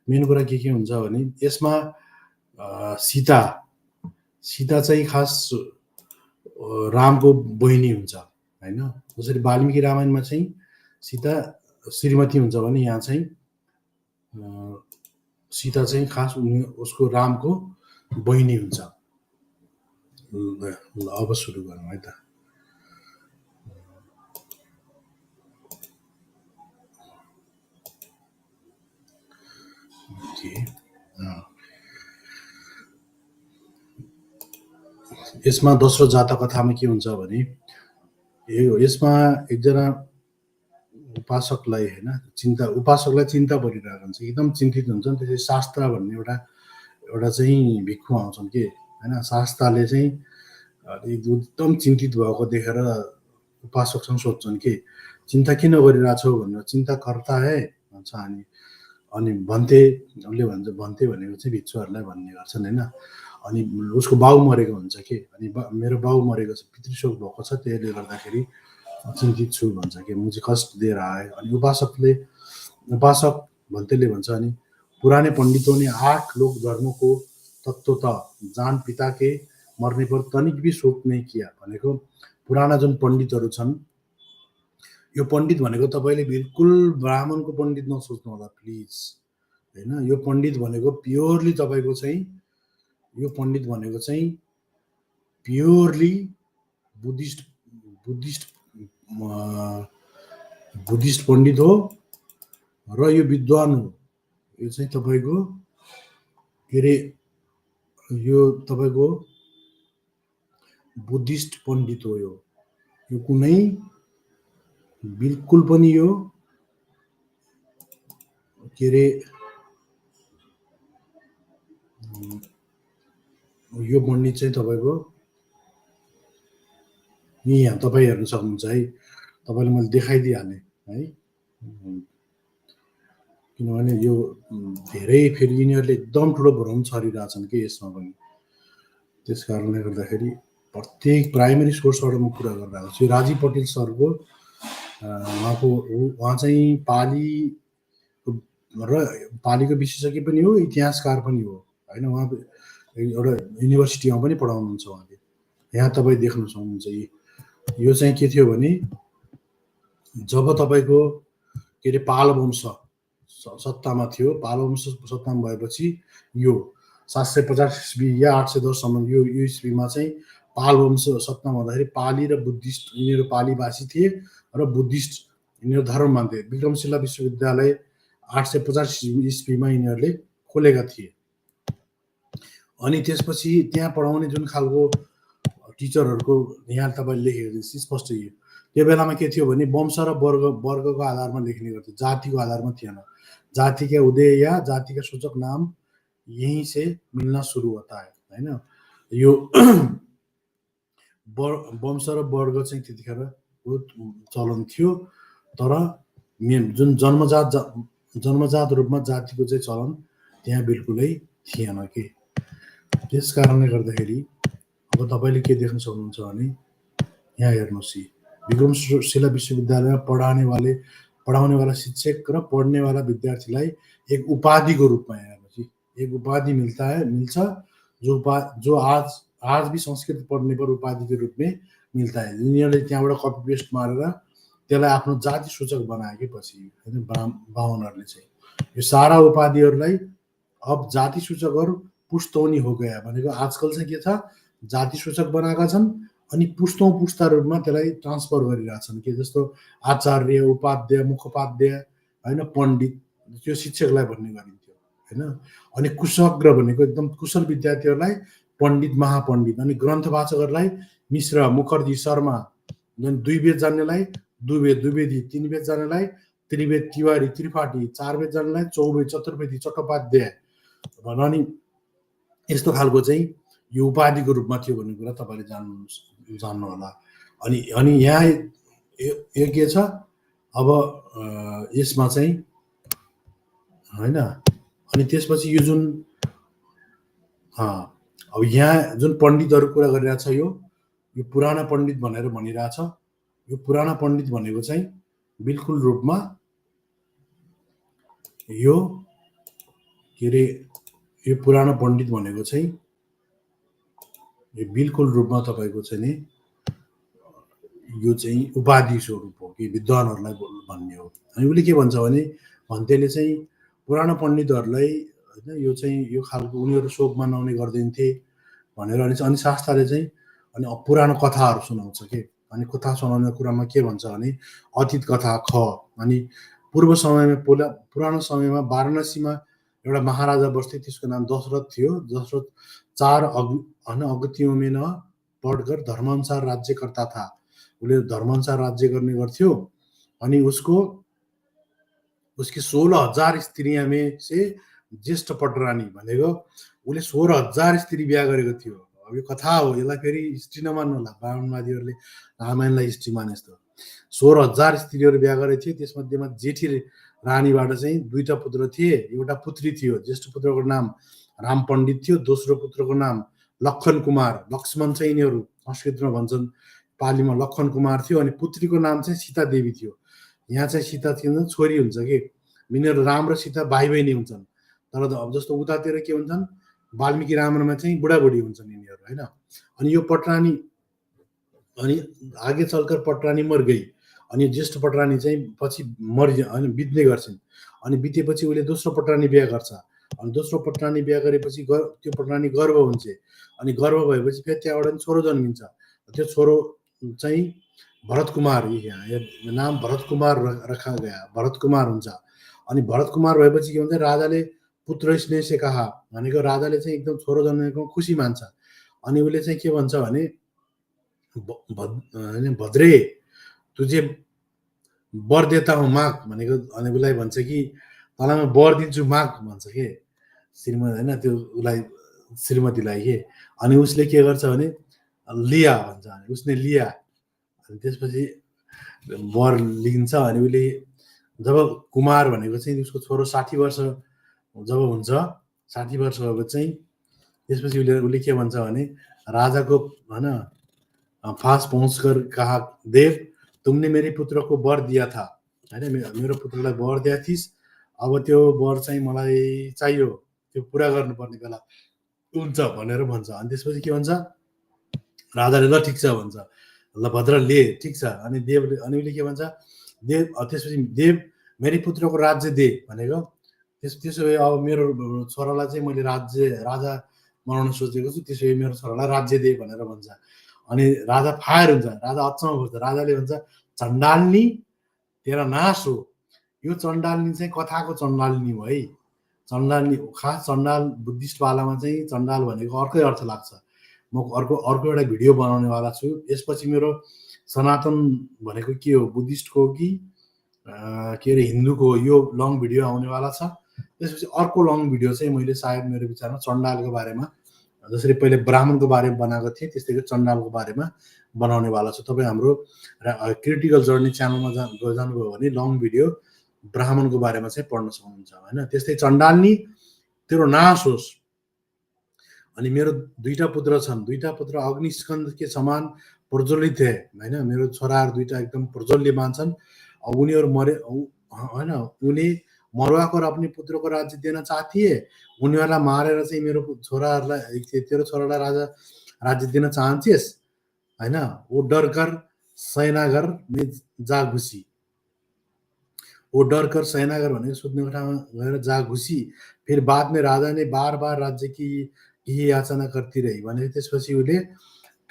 मेन कुरा के हुन्छ भने यसमा सीता चाहिँ खास रामको बहिनी हुन्छ होइन। जसरी वाल्मिकी रामायणमा चाहिँ सीता श्रीमती हुन्छ भने यहाँ चाहिँ सीता चाहिँ खास उसको रामको बहिनी हुन्छ। ल अब सुरु गरौँ है त। यसमा दोस्रो जातक कथामा के हुन्छ भने यसमा एकजना उपासकलाई होइन उपासकलाई चिन्ता परिरहेको हुन्छ, एकदम चिन्तित हुन्छन्। त्यसरी शास्त्र भन्ने एउटा चाहिँ भिक्खु आउँछन् कि होइन, शास्त्रले चाहिँ एकदम चिन्तित भएको देखेर उपासकसँग सोध्छन् कि चिन्ता किन गरिरहेछौ भनेर। चिन्ता कर्ता है भन्छ। अनि भन्ते उसले भन्छ, भन्ते भनेको चाहिँ भिक्षुहरूलाई भन्ने गर्छन् होइन। अनि उसको बाउ मरेको हुन्छ कि, अनि मेरो बाउ मरेको छ, पितृशोक भएको छ, त्यसले गर्दाखेरि चिन्तित छु भन्छ कि मुझे कष्ट दिएर आयो। अनि उपासक भन्तेले भन्छ अनि पुराने पंडितों ने 8 लोक धर्म को तत्व त जान पिता के मर्ने पर तनिक भी शोक नहीं किया भनेको पुराना जुन पण्डितहरू छन्, यो पण्डित भनेको तपाईँले बिल्कुल ब्राह्मणको पण्डित नसोच्नु होला प्लिज होइन। यो पण्डित भनेको प्योरली तपाईँको चाहिँ यो पण्डित भनेको चाहिँ प्योरली बुद्धिस्ट पण्डित हो र यो विद्वान हो। यो चाहिँ तपाईँको के अरे यो तपाईँको बुद्धिस्ट पण्डित हो। यो कुनै बिल्कुल पनि यो के अरे यो पण्डित चाहिँ तपाईँको यहाँ तपाईँ हेर्न सक्नुहुन्छ है, तपाईँले मैले देखाइदिइहालेँ है। किनभने यो धेरै फेरि यिनीहरूले एकदम ठुलो भ्रम छरिरहेछन् कि यसमा पनि। त्यस कारणले गर्दाखेरि प्रत्येक प्राइमेरी सोर्सबाट म कुरा गरिरहेको छु। राजीव पटेल सरको उहाँ चाहिँ पालीको विशेषज्ञ पनि हो, इतिहासकार पनि हो होइन। उहाँ एउटा युनिभर्सिटीमा पनि पढाउनुहुन्छ उहाँले। यहाँ तपाईँ देख्न सक्नुहुन्छ यो चाहिँ के थियो भने जब तपाईँको के अरे पाल वंश सत्तामा थियो, पाल वंश सत्तामा भएपछि यो 750 इस्वी या 810 सम्म यो इस्वीमा चाहिँ पाल वंश सत्तामा हुँदाखेरि पाली र बुद्धिस्ट यिनीहरू पालीवासी थिए र बुद्धिस्ट यिनीहरू धर्म मान्थे। विक्रमशिला विश्वविद्यालय 850 इस्वीमा यिनीहरूले खोलेका थिए। अनि त्यसपछि त्यहाँ पढाउने जुन खालको टिचरहरूको यहाँ तपाईँले लेखेको स्पष्ट त्यो बेलामा के थियो भने वंश र वर्गको आधारमा लेख्ने गर्थ्यो, जातिको आधारमा थिएन। जाति का उदय या जाति का सूचक नाम यहीं से मिलना शुरू होता है होइन। यो वंश र वर्ग चाहिँ त्यतिखेर चलन थियो, तर जुन जन्मजात रूपमा जातिको चाहिँ चलन त्यहाँ बिल्कुलै थिएन कि। त्यस कारणले गर्दाखेरि अब तपाईँले के देख्न सक्नुहुन्छ भने यहाँ हेर्नुहोस्, विक्रमशिला विश्वविद्यालयमा पढ़ाने वाला शिक्षक र पढ़ने वाला विद्यार्थीलाई एक उपाधि को रूप में एक उपाधि मिल्छ जो आज भी संस्कृत पढ़ने पर उपाधि के रूप में मिलता है। यिनीहरूले त्यहाँबाट कपी पेस्ट मारेर त्यसलाई आफ्नो जाति सूचक बनाएकै पछि हैन बाहुनहरूले चाहिँ यो सारा उपाधिहरूलाई अब जाति सूचकहरू पुस्तौनी हो गया भनेको आजकल चाहिँ के छ, जाति सूचक बनाएका छन् अनि पुस्तौं पुस्ता रूपमा त्यसलाई ट्रान्सफर गरिरहेछन् के। जस्तो आचार्य, उपाध्याय, मुखोपाध्याय हैन, पण्डित त्यो शिक्षकलाई भन्ने गरिन्थ्यो हैन। अनि कुशग्र भनेको एकदम कुशल विद्यार्थीहरूलाई पण्डित, महापण्डित, अनि ग्रन्थवाचकहरूलाई मिश्र, मुखर्जी, शर्मा, दुई वेद जान्नेलाई द्विवेदी, तीन वेद जान्नेलाई त्रिवेद, तिवारी, त्रिपाठी, चार वेद जान्नेलाई चौवेद, चतुर्वेदी, चट्टोपाध्याय अनि यस्तो खालको चाहिँ यो उपाधिको रूपमा थियो भन्ने कुरा तपाईँले जान्नु होला। अनि यहाँ यो के छ अब यसमा चाहिँ होइन। अनि त्यसपछि यो जुन अब यहाँ जुन पण्डितहरू कुरा गरिरहेछ यो पुराना पण्डित भनेर भनिरहेछ। यो पुराना पण्डित भनेको चाहिँ बिल्कुल रूपमा यो के अरे यो पुरानो पण्डित भनेको चाहिँ यो बिल्कुल रूपमा तपाईँको चाहिँ नि यो चाहिँ उपाधि स्वरूप हो कि विद्वानहरूलाई भन्ने हो। अनि उसले के भन्छ भने भन्तेले चाहिँ पुरानो पण्डितहरूलाई होइन यो चाहिँ यो खालको उनीहरू शोक मनाउने गर्दैनथे भनेर अनि शास्त्रले चाहिँ अनि पुरानो कथाहरू सुनाउँछ के। अनि कथा सुनाउने कुरामा के भन्छ भने अतीत कथा ख। अनि पूर्व समयमा पुरानो समयमा वाराणसीमा एउटा महाराजा बस्थे, त्यसको नाम दशरथ थियो। दशरथ 4 अगतियों में न पढकर धर्मानुसार राज्यकर्ता था। उसले धर्मानुसार राज्य गर्ने गर्थ्यो। अनि उसकी 16,000 स्त्रियां में से ज्येष्ठ पटरानी भनेको उसले 16,000 स्त्री बिहा गरेको थियो। अब यो कथा हो, यसलाई फेरि हिस्ट्री नमान्नु होला। ब्राह्मणवादीहरूले रामायणलाई हिस्ट्री माने जस्तो 16,000 स्त्रीहरू बिहा गरेको थियो। त्यसमध्येमा जेठी रानीबाट चाहिँ 2टा पुत्र थिए, एउटा पुत्री थियो। ज्येष्ठ पुत्रको नाम राम पण्डित थियो, दोस्रो पुत्रको नाम लखन कुमार। लक्ष्मण चाहिँ यिनीहरू संस्कृतमा भन्छन्, पालीमा लखन कुमार थियो। अनि पुत्रीको नाम चाहिँ सीता देवी थियो। यहाँ चाहिँ सीता थियो छोरी हुन्छ कि यिनीहरू राम र सीता भाइ बहिनी हुन्छन्। तर अब जस्तो उतातिर के हुन्छन् वाल्मीकि रामायणमा चाहिँ बुढाबुढी हुन्छन् यिनीहरू होइन। अनि यो पटरानी अनि आगे चलकर पटरानी मर गई। अनि ज्येष्ठ पटरानी चाहिँ पछि अनि बित्ने गर्छन्। अनि बितेपछि उसले दोस्रो पटरानी बिहा गर्छ। अनि दोस्रो पटरानी बिहा गरेपछि त्यो पटरानी गर्भ हुन्छ। अनि गर्भ भएपछि फेरि त्यहाँबाट छोरो जन्मिन्छ। त्यो छोरो चाहिँ भरत कुमार, नाम भरत कुमार रखा गया, भरत कुमार हुन्छ। अनि भरत कुमार भएपछि के हुन्छ राजाले पुत्र स्नेह से कहा भनेको राजाले चाहिँ एकदम छोरो जन्मेको खुसी मान्छ। अनि उसले चाहिँ के भन्छ भने भद्रे तुझे वर देता हूँ माग भनेको। अनि उसलाई भन्छ कि तँलाई म वर दिन्छु माग भन्छ के श्रीमती होइन त्यो उसलाई श्रीमतीलाई के। अनि उसले के गर्छ भने लिया भन्छ। अनि उसले लिया अनि त्यसपछि वर लिन्छ। अनि उसले जब कुमार भनेको चाहिँ उसको छोरो 60 वर्ष जब हुन्छ, 60 वर्ष भएपछि चाहिँ त्यसपछि उसले के भन्छ भने राजाको होइन पास पहुँचकर कहा देव तुमने मेरे पुत्र को वर दिया था होइन, मेरो पुत्रलाई वर दिया थिइस्। अब त्यो वर चाहिँ मलाई चाहियो, त्यो पुरा गर्नुपर्ने बेला हुन्छ भनेर भन्छ। अनि त्यसपछि के भन्छ राजाले ल ठिक छ भन्छ, ल भद्र ले ठिक छ। अनि देवले अनि उसले के भन्छ देव त्यसपछि देव मेरो पुत्रको राज्य दे भनेको। त्यसो भए अब मेरो छोरालाई चाहिँ मैले राजा बनाउन सोचेको छु, त्यसो भए मेरो छोरालाई राज्य दे भनेर भन्छ। अनि राजा फायर हुन्छ, राजा अचम्म पर्छ। राजाले भन्छ चण्डालनी तेरा नाश हो। यो चण्डालनी चाहिँ कथाको चण्डालनी हो है। चण्डालनी खास चण्डाल बुद्धिस्ट पालामा चाहिँ चण्डाल भनेको अर्कै अर्थ लाग्छ। म अर्को एउटा भिडियो बनाउनेवाला छु। यसपछि मेरो सनातन भनेको के हो, बुद्धिस्टको हो कि के अरे हिन्दूको हो, यो लङ भिडियो आउनेवाला छ। त्यसपछि अर्को लङ भिडियो चाहिँ मैले सायद मेरो विचारमा चण्डालको बारेमा, जसरी पहिले ब्राह्मणको बारेमा बनाएको थिएँ त्यस्तै गरी चण्डालको बारेमा बनाउनेवाला छु। तपाईँ हाम्रो क्रिटिकल जर्नी च्यानलमा जानुभयो भने लङ भिडियो ब्राह्मणको बारेमा चाहिँ पढ्न सक्नुहुन्छ होइन। त्यस्तै चण्डालनी तेरो नाश होस्। अनि मेरो 2टा पुत्र छन्, 2टा पुत्र अग्निस्कन्द के समान प्रज्वलित है होइन। मेरो छोराहरू 2टा एकदम प्रज्वल्यमान छन्। अब उनीहरू मरे होइन, उनी मरुवाको र अपने पुत्रको राज्य दिन चाहती है, उनीहरूलाई मारेर चाहिँ मेरो छोराहरूलाई तेरो छोरालाई राज्य दिन चाहन्छेस् होइन। वो डरकर सैनागर में जा घुसी। वो डरकर सैनागर भनेको सुत्ने कोठामा गएर जा घुसी। फिर बाद में राजा ने बार बार राज्य की याचना करती रही भनेको त्यसपछि उसले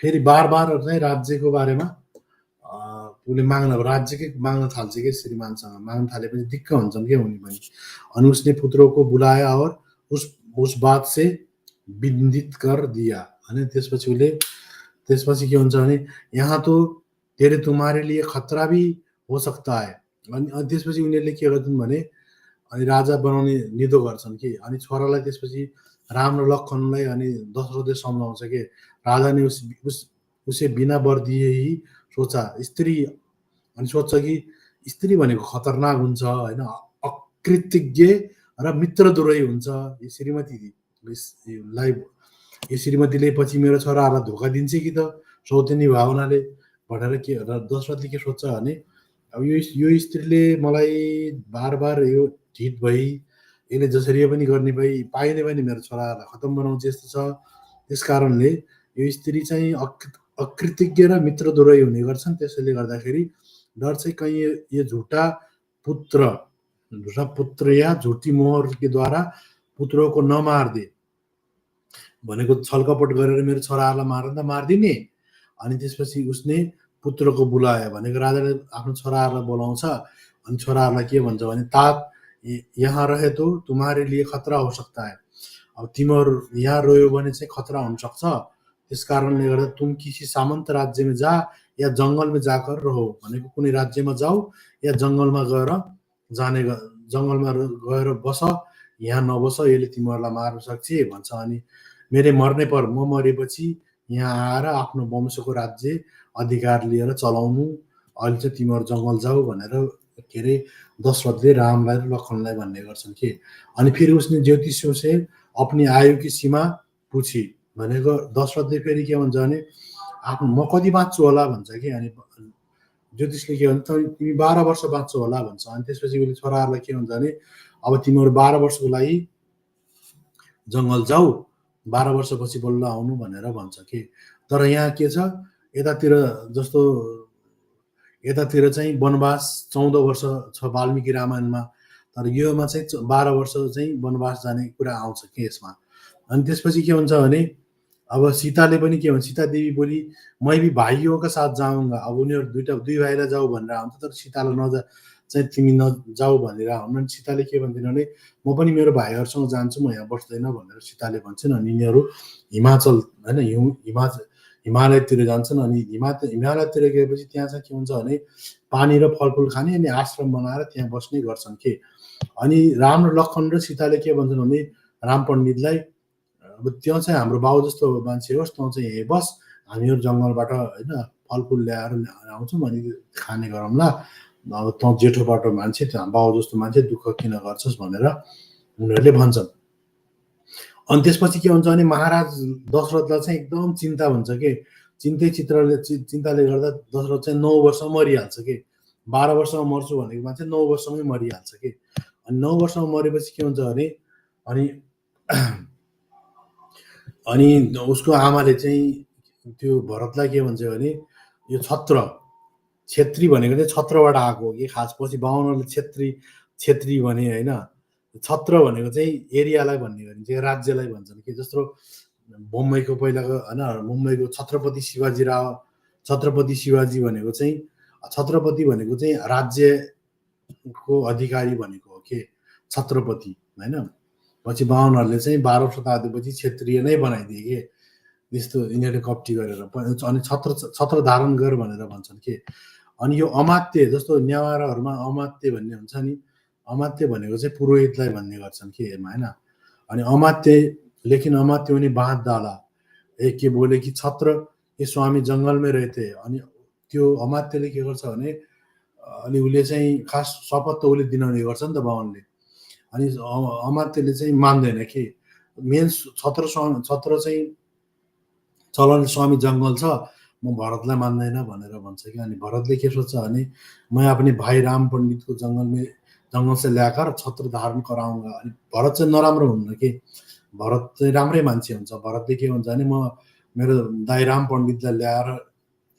फेरि बार बार चाहिँ राज्यको बारेमा उसले राज्यकै माग्न थाल्छ कि श्रीमानसँग माग्न थालेपछि दिक्क हुन्छन् के उनी पनि। अनि उसले पुत्रको बुलाया और उस बात से विदित कर दिया अनि त्यसपछि उसले त्यसपछि के हुन्छ भने यहाँ तो तेरे तुम्हारे लिए खतरा भी हो सकता है। अनि त्यसपछि उनीहरूले के गर्छन् भने अनि राजा बनाउने निदो गर्छन् कि। अनि छोरालाई त्यसपछि राम र लक्ष्मणलाई अनि दशरथले सम्झाउँछ कि राजा ने उसे बिना वर दिए ही सोचा स्त्री, अनि सोध्छ कि स्त्री भनेको खतरनाक हुन्छ होइन, अकृतज्ञ र मित्रद्रोही हुन्छ। यो श्रीमतीलाई यो श्रीमतीले पछि मेरो छोराहरूलाई धोका दिन्छ कि त सौतेनी भावनाले भनेर के दशरथले के सोध्छ भने अब यो स्त्रीले मलाई बार बार यो ढिट भई यसले जसरी पनि गर्ने भई पाइने पनि मेरो छोराहरूलाई खतम बनाउँछ जस्तो छ। त्यस कारणले यो स्त्री चाहिँ अकृतज्ञ र मित्रद्रोही हुने गर्छन्। त्यसैले गर्दाखेरि डर चाहिँ कहीँ यो झुटा पुत्र या झुटी मोहर के द्वारा पुत्रों को नमार्दे भनेको छलकपट गरेर मेरो छोराहरूलाई मार्न त मारिदिने। अनि त्यसपछि उसले पुत्रको बोलायो भनेको राजाले आफ्नो छोराहरूलाई बोलाउँछ अनि छोराहरूलाई के भन्छ भने तात यहाँ रहे तो तुम्हारे लिए खतरा हो सकता है, अब तिमीहरू यहाँ रह्यो भने चाहिँ खतरा हुन सक्छ। त्यस कारणले गर्दा तुम किसी सामन्त राज्यमा जा या जङ्गलमा जाकर रहो भनेको कुनै राज्यमा जाऊ या जङ्गलमा गएर जङ्गलमा गएर बस, यहाँ नबस, यसले तिमीहरूलाई मार्न सक्छ भन्छ। अनि मेरे मर्ने पर म मरेपछि यहाँ आएर आफ्नो वंशको राज्य अधिकार लिएर चलाउनु, अहिले चाहिँ तिमीहरू जङ्गल जाऊ भनेर के अरे दशरथले रामलाई र लक्ष्मणलाई भन्ने गर्छन् कि। अनि फेरि उसले ज्योतिषियों से अपनी आयु की सीमा पूछी भनेको दशरथले फेरि के भन्छ भने आफ्नो म कति बाँच्छु होला भन्छ कि। अनि ज्योतिषले के भन्छ तिमी 12 वर्ष बाँच्छु होला भन्छ। अनि त्यसपछि उसले छोराहरूलाई के भन्छ भने अब तिमीहरू 12 वर्षको लागि जङ्गल जाऊ, 12 वर्षपछि बल्ल आउनु भनेर भन्छ कि। तर यहाँ के छ यतातिर जस्तो यतातिर चाहिँ वनवास 14 वर्ष छ वाल्मीकि रामायणमा, तर योमा चाहिँ 12 वर्ष चाहिँ वनवास जाने कुरा आउँछ कि यसमा। अनि त्यसपछि के हुन्छ भने अब सीताले पनि के भन्छ, सीता देवी बोली मै भी भाइयों का साथ जाऊँगा। अब उनीहरू दुई भाइलाई जाऊ भनेर आउँछ, तर सीतालाई चाहिँ तिमी नजाऊ भनेर हुन्। सीताले के भन्छन् भने म पनि मेरो भाइहरूसँग जान्छु, म यहाँ बस्दैन भनेर सीताले भन्छन्। अनि यिनीहरू हिमाचल होइन हिमालयतिर जान्छन्। अनि हिमालयतिर गएपछि त्यहाँ चाहिँ के हुन्छ भने पानी र फलफुल खाने अनि आश्रम बनाएर त्यहाँ बस्ने गर्छन् के। अनि राम र लक्ष्मण र सीताले के भन्छन् भने राम पण्डितलाई अब त्यो चाहिँ हाम्रो बाउ जस्तो मान्छे होस्, तँ चाहिँ यहीँ बस, हामीहरू जङ्गलबाट होइन फलफुल ल्याएर आउँछौँ अनि खाने गरौँला, अब तँ जेठोबाट मान्छे बाउ जस्तो मान्छे दुःख किन गर्छस् भनेर उनीहरूले भन्छन्। अनि त्यसपछि के हुन्छ भने महाराज दशरथलाई चाहिँ एकदम चिन्ता हुन्छ कि चिन्ताले गर्दा दशरथ चाहिँ 9 वर्षमा मरिहाल्छ कि। 12 वर्षमा मर्छु भनेको मान्छे 9 वर्षमै मरिहाल्छ कि। अनि 9 वर्षमा मरेपछि के हुन्छ भने अनि उसको आमाले चाहिँ त्यो भरतलाई के भन्छ भने यो छेत्री भनेको चाहिँ छत्रबाट आएको हो कि खास। पछि बाहुनहरूले छेत्री भने होइन, छत्र भनेको चाहिँ एरियालाई भन्ने गरिन्छ, राज्यलाई भन्छन् कि। जस्तो मुम्बईको पहिलाको होइन मुम्बईको छत्रपति शिवाजी भनेको चाहिँ छत्रपति भनेको चाहिँ राज्यको अधिकारी भनेको हो कि छत्रपति होइन। पछि बाहुनहरूले चाहिँ 12औं शताब्दीपछि क्षेत्रीय नै बनाइदिए कि, यस्तो यिनीहरूले कप्टी गरेर। अनि छत्र धारण गर भनेर भन्छन् कि। अनि यो अमात्य जस्तो नेवारहरूमा अमात्य भन्ने हुन्छ नि, अमात्य भनेको चाहिँ पुरोहितलाई भन्ने गर्छन् कि हेर्मा होइन। अनि अमात्य लेकिन अमात्य उनी बाँध डाला के बोले कि छत्र ये स्वामी जङ्गलमै रहते। अनि त्यो अमात्यले के गर्छ भने अनि उसले चाहिँ खास शपथ त उसले दिनाउने गर्छ नि त बाहुनले। अनि अमात्यले चाहिँ मान्दैन कि मेन छत्र चाहिँ चलाउने स्वामी जङ्गल छ, म भरतलाई मान्दैन भनेर भन्छ कि। अनि भरतले के सोच्छ भने म अपने भाइ राम पण्डितको जङ्गल से ल्याएर छत्र धारण गराउँगा। अनि भरत चाहिँ नराम्रो हुन्न कि, भरत चाहिँ राम्रै मान्छे हुन्छ। भरतले के भन्छ भने म मेरो दाइ राम पण्डितलाई ल्याएर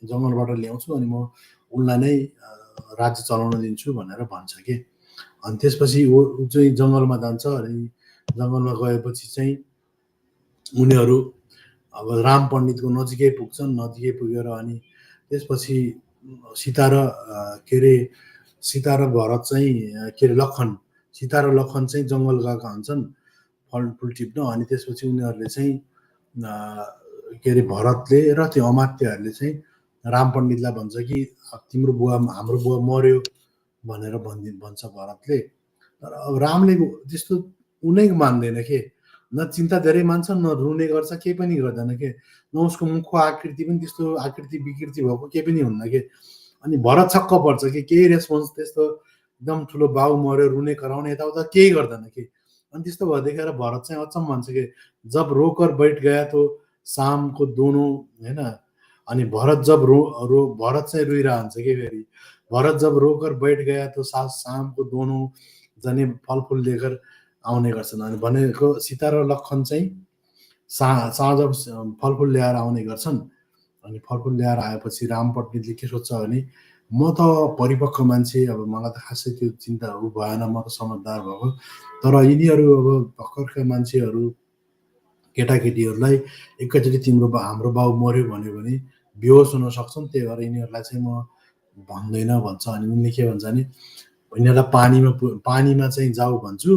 जङ्गलबाट ल्याउँछु अनि म उनलाई नै राज्य चलाउन दिन्छु भनेर भन्छ कि। अनि त्यसपछि ऊ चाहिँ जङ्गलमा जान्छ। अनि जङ्गलमा गएपछि चाहिँ उनीहरू अब राम पण्डितको नजिकै पुग्छन्। नजिकै पुगेर अनि त्यसपछि सीता र भरत चाहिँ के अरे सीता र लक्ष्मण चाहिँ जङ्गल गएका हुन्छन् फलफुल टिप्न। अनि त्यसपछि उनीहरूले चाहिँ के अरे भरतले र त्यो अमात्यहरूले चाहिँ राम पण्डितलाई भन्छ कि हाम्रो बुवा मर्यो भनेर भन्छ भरतले। तर अब रामले त्यस्तो उनै मान्दैन के। न चिन्ता धेरै मान्छ न रुने गर्छ, केही पनि गर्दैन के, न उसको मुखको आकृति पनि त्यस्तो आकृति विकृति भएको केही पनि हुन्न के। अनि भरत छक्क पर्छ कि केही रेस्पोन्स त्यस्तो एकदम ठुलो बाउ मऱ्यो रुने कराउने यताउता केही गर्दैन कि। अनि त्यस्तो भयो देखेर भरत चाहिँ अचम्म भन्छ कि जब रोकर बैठ गया तो शामको दोनों होइन, अनि भरत जब भरत चाहिँ रोइरहेको हुन्छ कि फेरि, भरत जब रोकर बैठ गया तो शामको दोनों जने फलफुल लिएर आउने गर्छन्। अनि भनेको सीता र लक्ष्मण चाहिँ साँझ फलफुल ल्याएर आउने गर्छन्। अनि फलफुल ल्याएर आएपछि राम पण्डितले के सोध्छ भने म त परिपक्व मान्छे, अब मलाई त खासै त्यो चिन्ता उ भएन, म त समझदार भएको, तर यिनीहरू अब भर्खरका मान्छेहरू केटाकेटीहरूलाई एकैचोटि हाम्रो बाउ मऱ्यो भन्यो भने बेहोस हुन सक्छन्, त्यही भएर यिनीहरूलाई चाहिँ म भन्दैन भन्छ। अनि उनले के भन्छ भने यिनीहरूलाई पानीमा चाहिँ जाऊ भन्छु,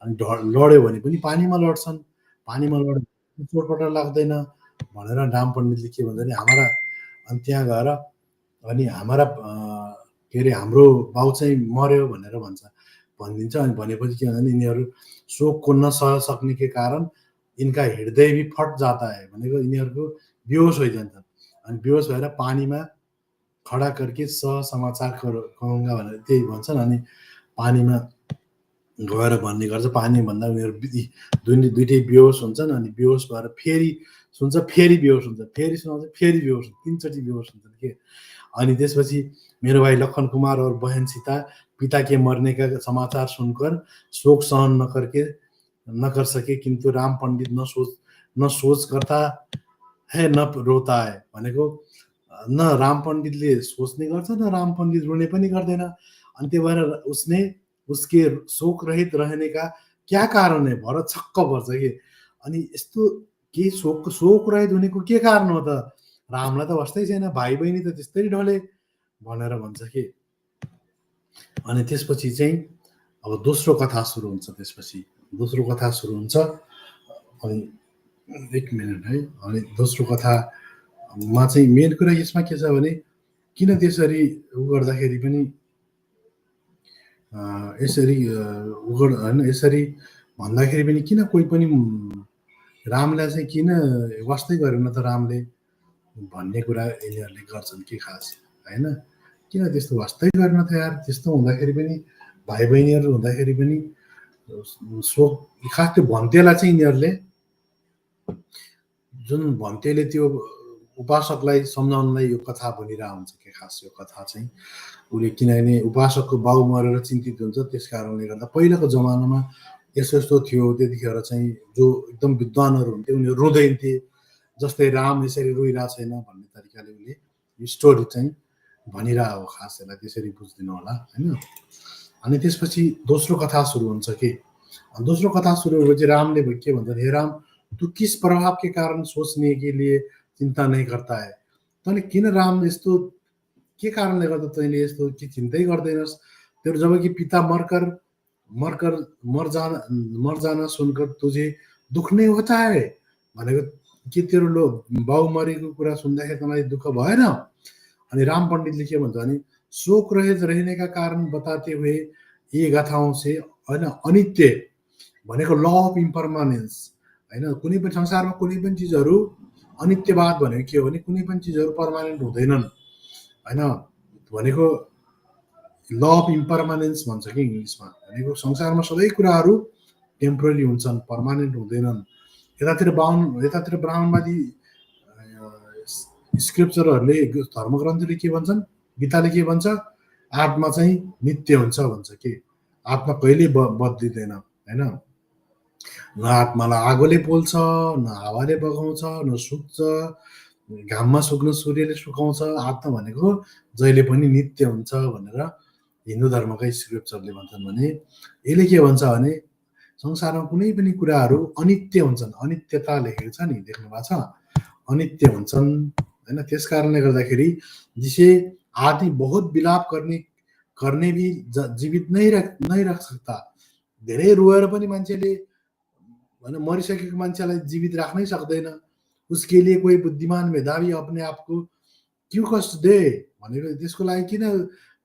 अनि लड्यो भने पनि पानीमा लड्छन्, पानीमा लड्यो चोटपटक लाग्दैन भनेर राम पण्डितले के भन्छ भने अनि त्यहाँ गएर अनि के अरे हाम्रो बाउ चाहिँ मर्यो भनेर भनिदिन्छ। अनि भनेपछि के भन्छ भने यिनीहरू शोक को नसह सक्ने के कारण इनका हृदय भी फट जाता है, भनेको यिनीहरूको बेहोस भइजान्छन्। अनि बेहोस भएर पानीमा खडा करके समाचार कहूँगा भनेर त्यही भन्छन्। अनि पानीमा गएर भन्ने गर्छ, पानी भन्दा उनीहरू दुइटै बेहोस हुन्छन्। अनि बेहोस भएर फेरि सुन्छ, फेरि बेहोस हुन्छ, फेरि सुनाउँछ, फेरि बेहोस हुन्छ, 3 चोटि बेहोस हुन्छन् के। अनि त्यसपछि मेरो भाइ लखन कुमार और बहन सीता पिता के मरने का समाचार सुनकर शोक सहन न कर सके, किन्तु राम पण्डित न सोच करता है न रोता है, भनेको न राम पण्डितले सोच्ने गर्छ न राम पण्डित रुने पनि गर्दैन। अनि त्यही भएर उसके शोक रहित रहने का क्या कारण है, भरत छक्क पर्छ कि। अनि यस्तो के शोक रहित हुनेको के कारण हो त, रामलाई त वास्तै छैन, भाइ बहिनी त त्यस्तै ढले भनेर भन्छ कि। अनि त्यसपछि चाहिँ अब दोस्रो कथा सुरु हुन्छ। त्यसपछि दोस्रो कथा सुरु हुन्छ। अनि 1 मिनेट है। अनि दोस्रो कथामा चाहिँ मेन कुरा यसमा के छ भने किन त्यसरी गर्दाखेरि पनि यसरी होइन, यसरी भन्दाखेरि पनि किन कोही पनि रामलाई चाहिँ किन वास्तै गरेन त रामले भन्ने कुरा यिनीहरूले गर्छन् कि खास होइन। किन त्यस्तो वास्तै गर्न त यार, त्यस्तो हुँदाखेरि पनि भाइ बहिनीहरू हुँदाखेरि पनि शोक खास त्यो भन्तेलाई चाहिँ यिनीहरूले जुन भन्तेले त्यो उपासकलाई सम्झाउनलाई यो कथा भनिरहेको हुन्छ कि खास यो कथा चाहिँ उसले, किनभने उपासकको बाउ मरेर चिन्तित हुन्छ, त्यस कारणले गर्दा पहिलाको जमानामा यस्तो थियो। त्यतिखेर चाहिँ जो एकदम विद्वानहरू हुन्थे उनीहरू रुँदैन्थे, जस्तै राम यसरी रोइरहेको छैन भन्ने तरिकाले उसले स्टोरी चाहिँ भनिरहेको हो, खास यसलाई त्यसरी बुझिदिनु होला होइन। अनि त्यसपछि दोस्रो कथा सुरु हुन्छ कि दोस्रो कथा सुरु भएपछि रामले के भन्छ, हे राम तू किस प्रभाव के कारण सोचने के लिए चिन्ता नहीं करता है, तैँले किन राम यस्तो के कारणले गर्दा तैँले यस्तो के चिन्तै गर्दैनस्, तेरो जबकि पिता मर जाना सुनकर तुझे दुख नहीं होता है, भनेको के तेरो बाउ मरेको कुरा सुन्दाखेरि तँलाई दुःख भएन। अनि राम पण्डितले के भन्छ भने शोक रहित रहने का कारण बताते हुए यी गाथाओं से होइन, अनित्य भनेको ल अफ इम्परमानेन्स होइन, कुनै पनि संसारमा कुनै पनि चिजहरू अनित्यवाद भनेको के हो भने कुनै पनि चिजहरू पर्मानेन्ट हुँदैनन् होइन, भनेको ल अफ इम्परमानेन्स भन्छ कि इङ्ग्लिसमा, भनेको संसारमा सबै कुराहरू टेम्पोररी हुन्छन्, पर्मानेन्ट हुँदैनन्। यतातिर ब्राह्मणवादी स्क्रिप्चरहरूले धर्मग्रन्थले के भन्छन्, गीताले के भन्छ, आत्मा चाहिँ नित्य हुन्छ भन्छ कि आत्मा कहिले बदलिँदैन होइन। न आत्मालाई आगोले पोल्छ, न हावाले बगाउँछ, न सुक्छ, घाममा सुक्न सूर्यले सुकाउँछ, आत्मा भनेको जहिले पनि नित्य हुन्छ भनेर हिन्दू धर्मका स्क्रिप्चरले भन्छन्। भने यसले के भन्छ भने संसारमा कुनै पनि कुराहरू अनित्य हुन्छन्, अनित्यता लेखेको छ नि, देख्नु भएको छ, अनित्य हुन्छन् होइन। त्यस कारणले गर्दाखेरि जिसे आदमी बहुत विलाप करने भी जीवित नै रख सक्ता, धेरै रोएर पनि मान्छेले होइन मरिसकेको मान्छेलाई जीवित राख्नै सक्दैन। उसके लिए कोही बुद्धिमान मेधावी अपने आपको क्यों कष्ट दे, भनेको त्यसको लागि किन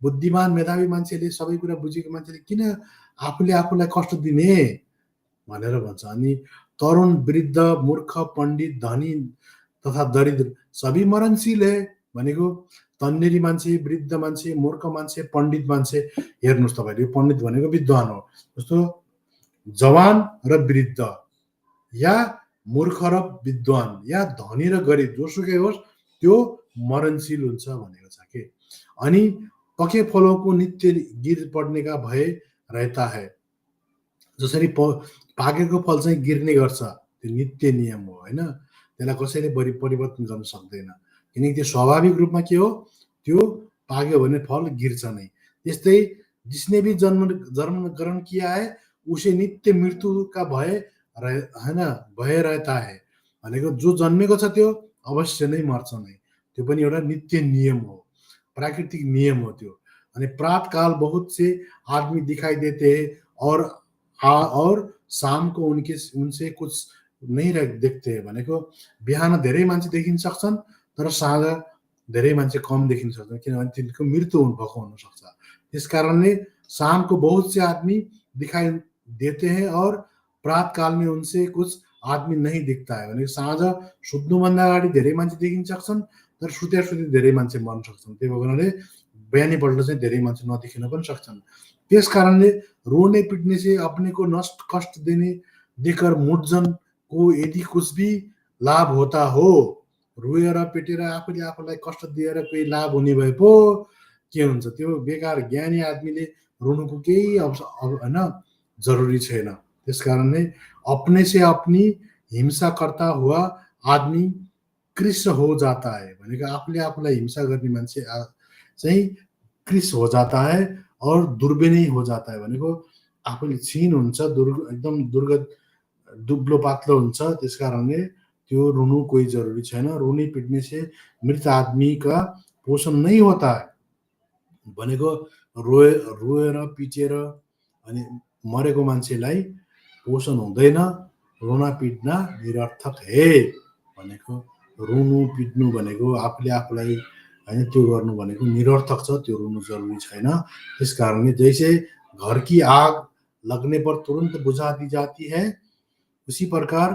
बुद्धिमान मेधावी मान्छेले, सबै कुरा बुझेको मान्छेले किन आफूले आफूलाई कष्ट दिने भनेर भन्छ। अनि तरुण वृद्ध मूर्ख पण्डित धनी तथा दरिद्र सबै मरणशील है भनेको तन्नेरी मान्छे वृद्ध मान्छे मूर्ख मान्छे पण्डित मान्छे हेर्नुहोस् तपाईँले पण्डित भनेको विद्वान हो जस्तो जवान र वृद्ध या मूर्ख र विद्वान या धनी र गरिब जोसुकै होस् त्यो मरणशील हुन्छ भनेको छ के अनि पके फलों को नित्य गिर पड्ने का भय रहता है जसरी पाकेको फल चाहिँ गिर्ने गर्छ त्यो नित्य नियम हो हैन त्यसलाई कसैले परिवर्तन गर्न सक्दैन किनकि त्यो स्वाभाविक रूपमा के हो त्यो पाक्यो भने फल गिर्छ नै त्यस्तै जिसने भी जन्म ग्रहण किया है उसे नित्य मृत्यु का भय हैन भय रहता है भनेको जो जन्मेको छ त्यो अवश्य नै मर्छ नै त्यो पनि एउटा नित्य नियम हो प्राकृतिक नियम हो त्यो अनि प्रात काल बहुत से आदमी दिखाई देते हैं और शाम को उनसे कुछ नहीं देख्थे भनेको बिहान धेरै मान्छे देखिन सक्छन् तर साँझ धेरै मान्छे कम देखिन सक्छन् किनभने तिनको मृत्यु भएको हुन सक्छ त्यसकारणले शाम को बहुत से आदमी दिखाई देते हैं और प्रात काल में उनसे कुछ आदमी नहीं दिखता है भनेको साँझ सुत्नुभन्दा अगाडि धेरै मान्छे देखिन सक्छन् तर सुते धेरै मान्छे मर्न सक्छन् त्यही भएकोले बिहानीपल्ट चाहिँ धेरै मान्छे नदेखिन पनि सक्छन् त्यस कारणले रोने पिट्ने से अपने को नष्ट कष्ट देने देकर मुटजन को यदि कुछ भी लाभ होता हो रोएर पिटेर आफूले आफूलाई कष्ट दिएर केही लाभ हुने भए पो के हुन्छ त्यो बेकार ज्ञानी आदमीले रोनुको केही हैन जरुरी छैन त्यसकारणले अपने से अपनी हिंसा करता हुआ आदमी कृष्ण हो जाता है भनेको आफूले आफूलाई हिंसा गर्ने मान्छे चाहिँ कृष्ण हो जाता है और दुर्बेनी हो जाता है भनेको आफूले क्षीण हुन्छ एकदम दुर्गत दुब्लो पातलो हुन्छ त्यसकारणले त्यो रुनु कोही जरुरी छैन रुने पिट्ने से मृत आदमी का पोषण नहीं होता है भनेको रोएर पिटेर अनि मरेको मान्छेलाई पोषण हुँदैन रोना पिट्ना निरर्थक है भनेको रुनु पिट्नु भनेको आफूले आफूलाई हैन त्यो गर्नु भनेको निरर्थक छ त्यो रुनु जरुरी छैन त्यसकारणले जैसे घर की आग लगने पर तुरंत बुझा दी जाती है उसी प्रकार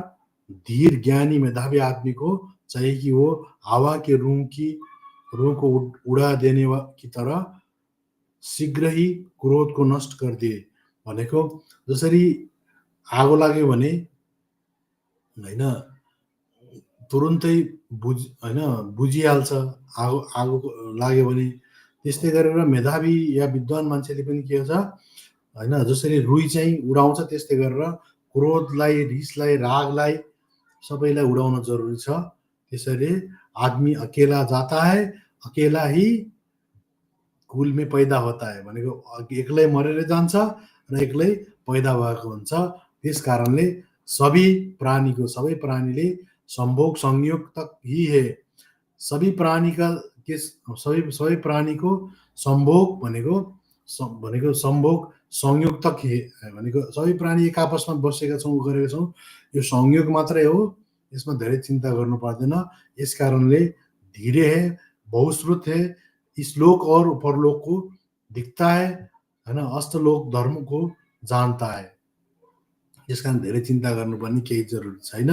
धीर ज्ञानी मेधावी आदमी को चाहिए कि वो हवा के रूह को उड़ा देने की तरह शीघ्र ही क्रोध को नष्ट कर दे भनेको जसरी आगो लाग्यो भने हैन तुरुन्तै बुझिहाल्छ आगो लाग्यो भने त्यस्तै गरेर मेधावी या विद्वान मान्छेले पनि के हुन्छ हैन जसरी रुई चाहिँ उडाउँछ त्यस्तै गरेर क्रोधलाई रिसलाई रागलाई सबैलाई उडाउन जरुरी छ त्यसैले आदमी अकेला जाता है अकेला ही कुल में पैदा होता है भनेको एक्लै मरेर जान्छ र एक्लै पैदा भएको हुन्छ त्यस कारणले सबै प्राणीले संभोग संयोग तक ही है सबै प्राणीको संभोग भनेको संभोग संयोग तक है भनेको सबै प्राणी एक आपसमा बसेका छौं गरेका छौं यो संयोग मात्रै हो यसमा धेरै चिन्ता गर्नु पर्दैन यस कारणले धीरे है बहुश्रुत है इस लोक और परलोक को दिखता है हैन अष्टलोक धर्म को जानता है यसकारण धेरै चिन्ता गर्नुपर्ने केही जरुरी छैन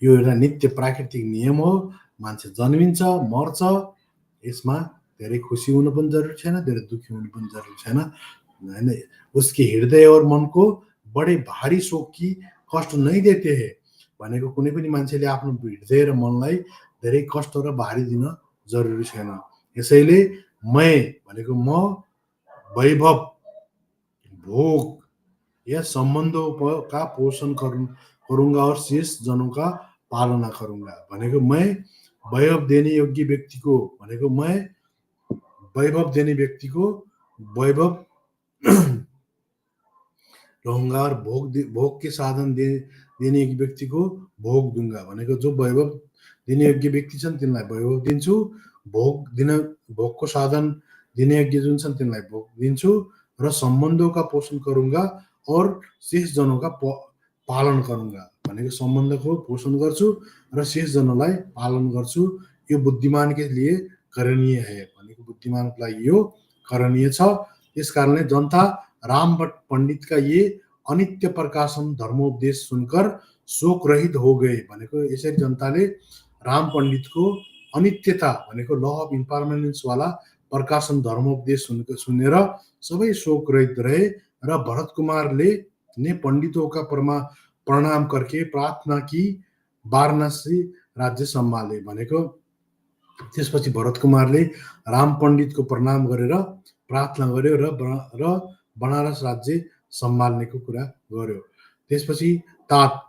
यो एउटा नित्य प्राकृतिक नियम हो मान्छे जन्मिन्छ मर्छ यसमा धेरै खुसी हुनु पनि जरुरी छैन धेरै दुखी हुनु पनि जरुरी छैन हैन उसके हृदय और मन को बडे भारी शोक की कष्ट नहीं देते हैं भनेको कुनै पनि मान्छेले आफ्नो हृदय र मनलाई धेरै कष्ट र भारी दिन जरुरी छैन यसैले मैं भनेको म वैभव भोग या संबंधों का पोषण करूंगा और शेष जनों का पालना करूंगा भनेको मैं वैभव देने योग्य व्यक्ति को भनेको मैं वैभव देने व्यक्ति को वैभव रहूंगा और भोग के साधन देने व्यक्ति को भोग दूंगा भनेको जो वैभव दिने योग्य व्यक्ति छन् तिनलाई वैभव दिन्छु भोगको साधन दिने योग्य जुन छन् तिनलाई भोग दिन्छु र सम्बन्धों का पोषण करूंगा और शेष जनों का पालन करूंगा भनेको सम्बन्धको पोषण गर्छु र शेष जनलाई पालन गर्छु यो बुद्धिमान के लिए करणीय है भनेको बुद्धिमानको लागि यो करणीय छ त्यसकारणले जनता राम भट्ट पंडित का ये अनित्य प्रकाशन धर्मोपदेश सुनकर शोक रहित हो गए भनेको यसरी जनताले राम पण्डितको अनित्यता भनेको ल अफ इम्पर्मानेन्सवाला प्रकाशन धर्मोपदेश सुनेर सबै शोक रहित रहे र भरत कुमारले ने पंडितों का प्रणाम करके प्रार्थना की वाराणसी राज्य सम्हाले भनेको त्यसपछि भरत कुमारले राम पण्डितको प्रणाम गरेर प्रार्थना गर्यो र बनारस राज्य सम्हाल्नेको कुरा गर्यो। त्यसपछि तात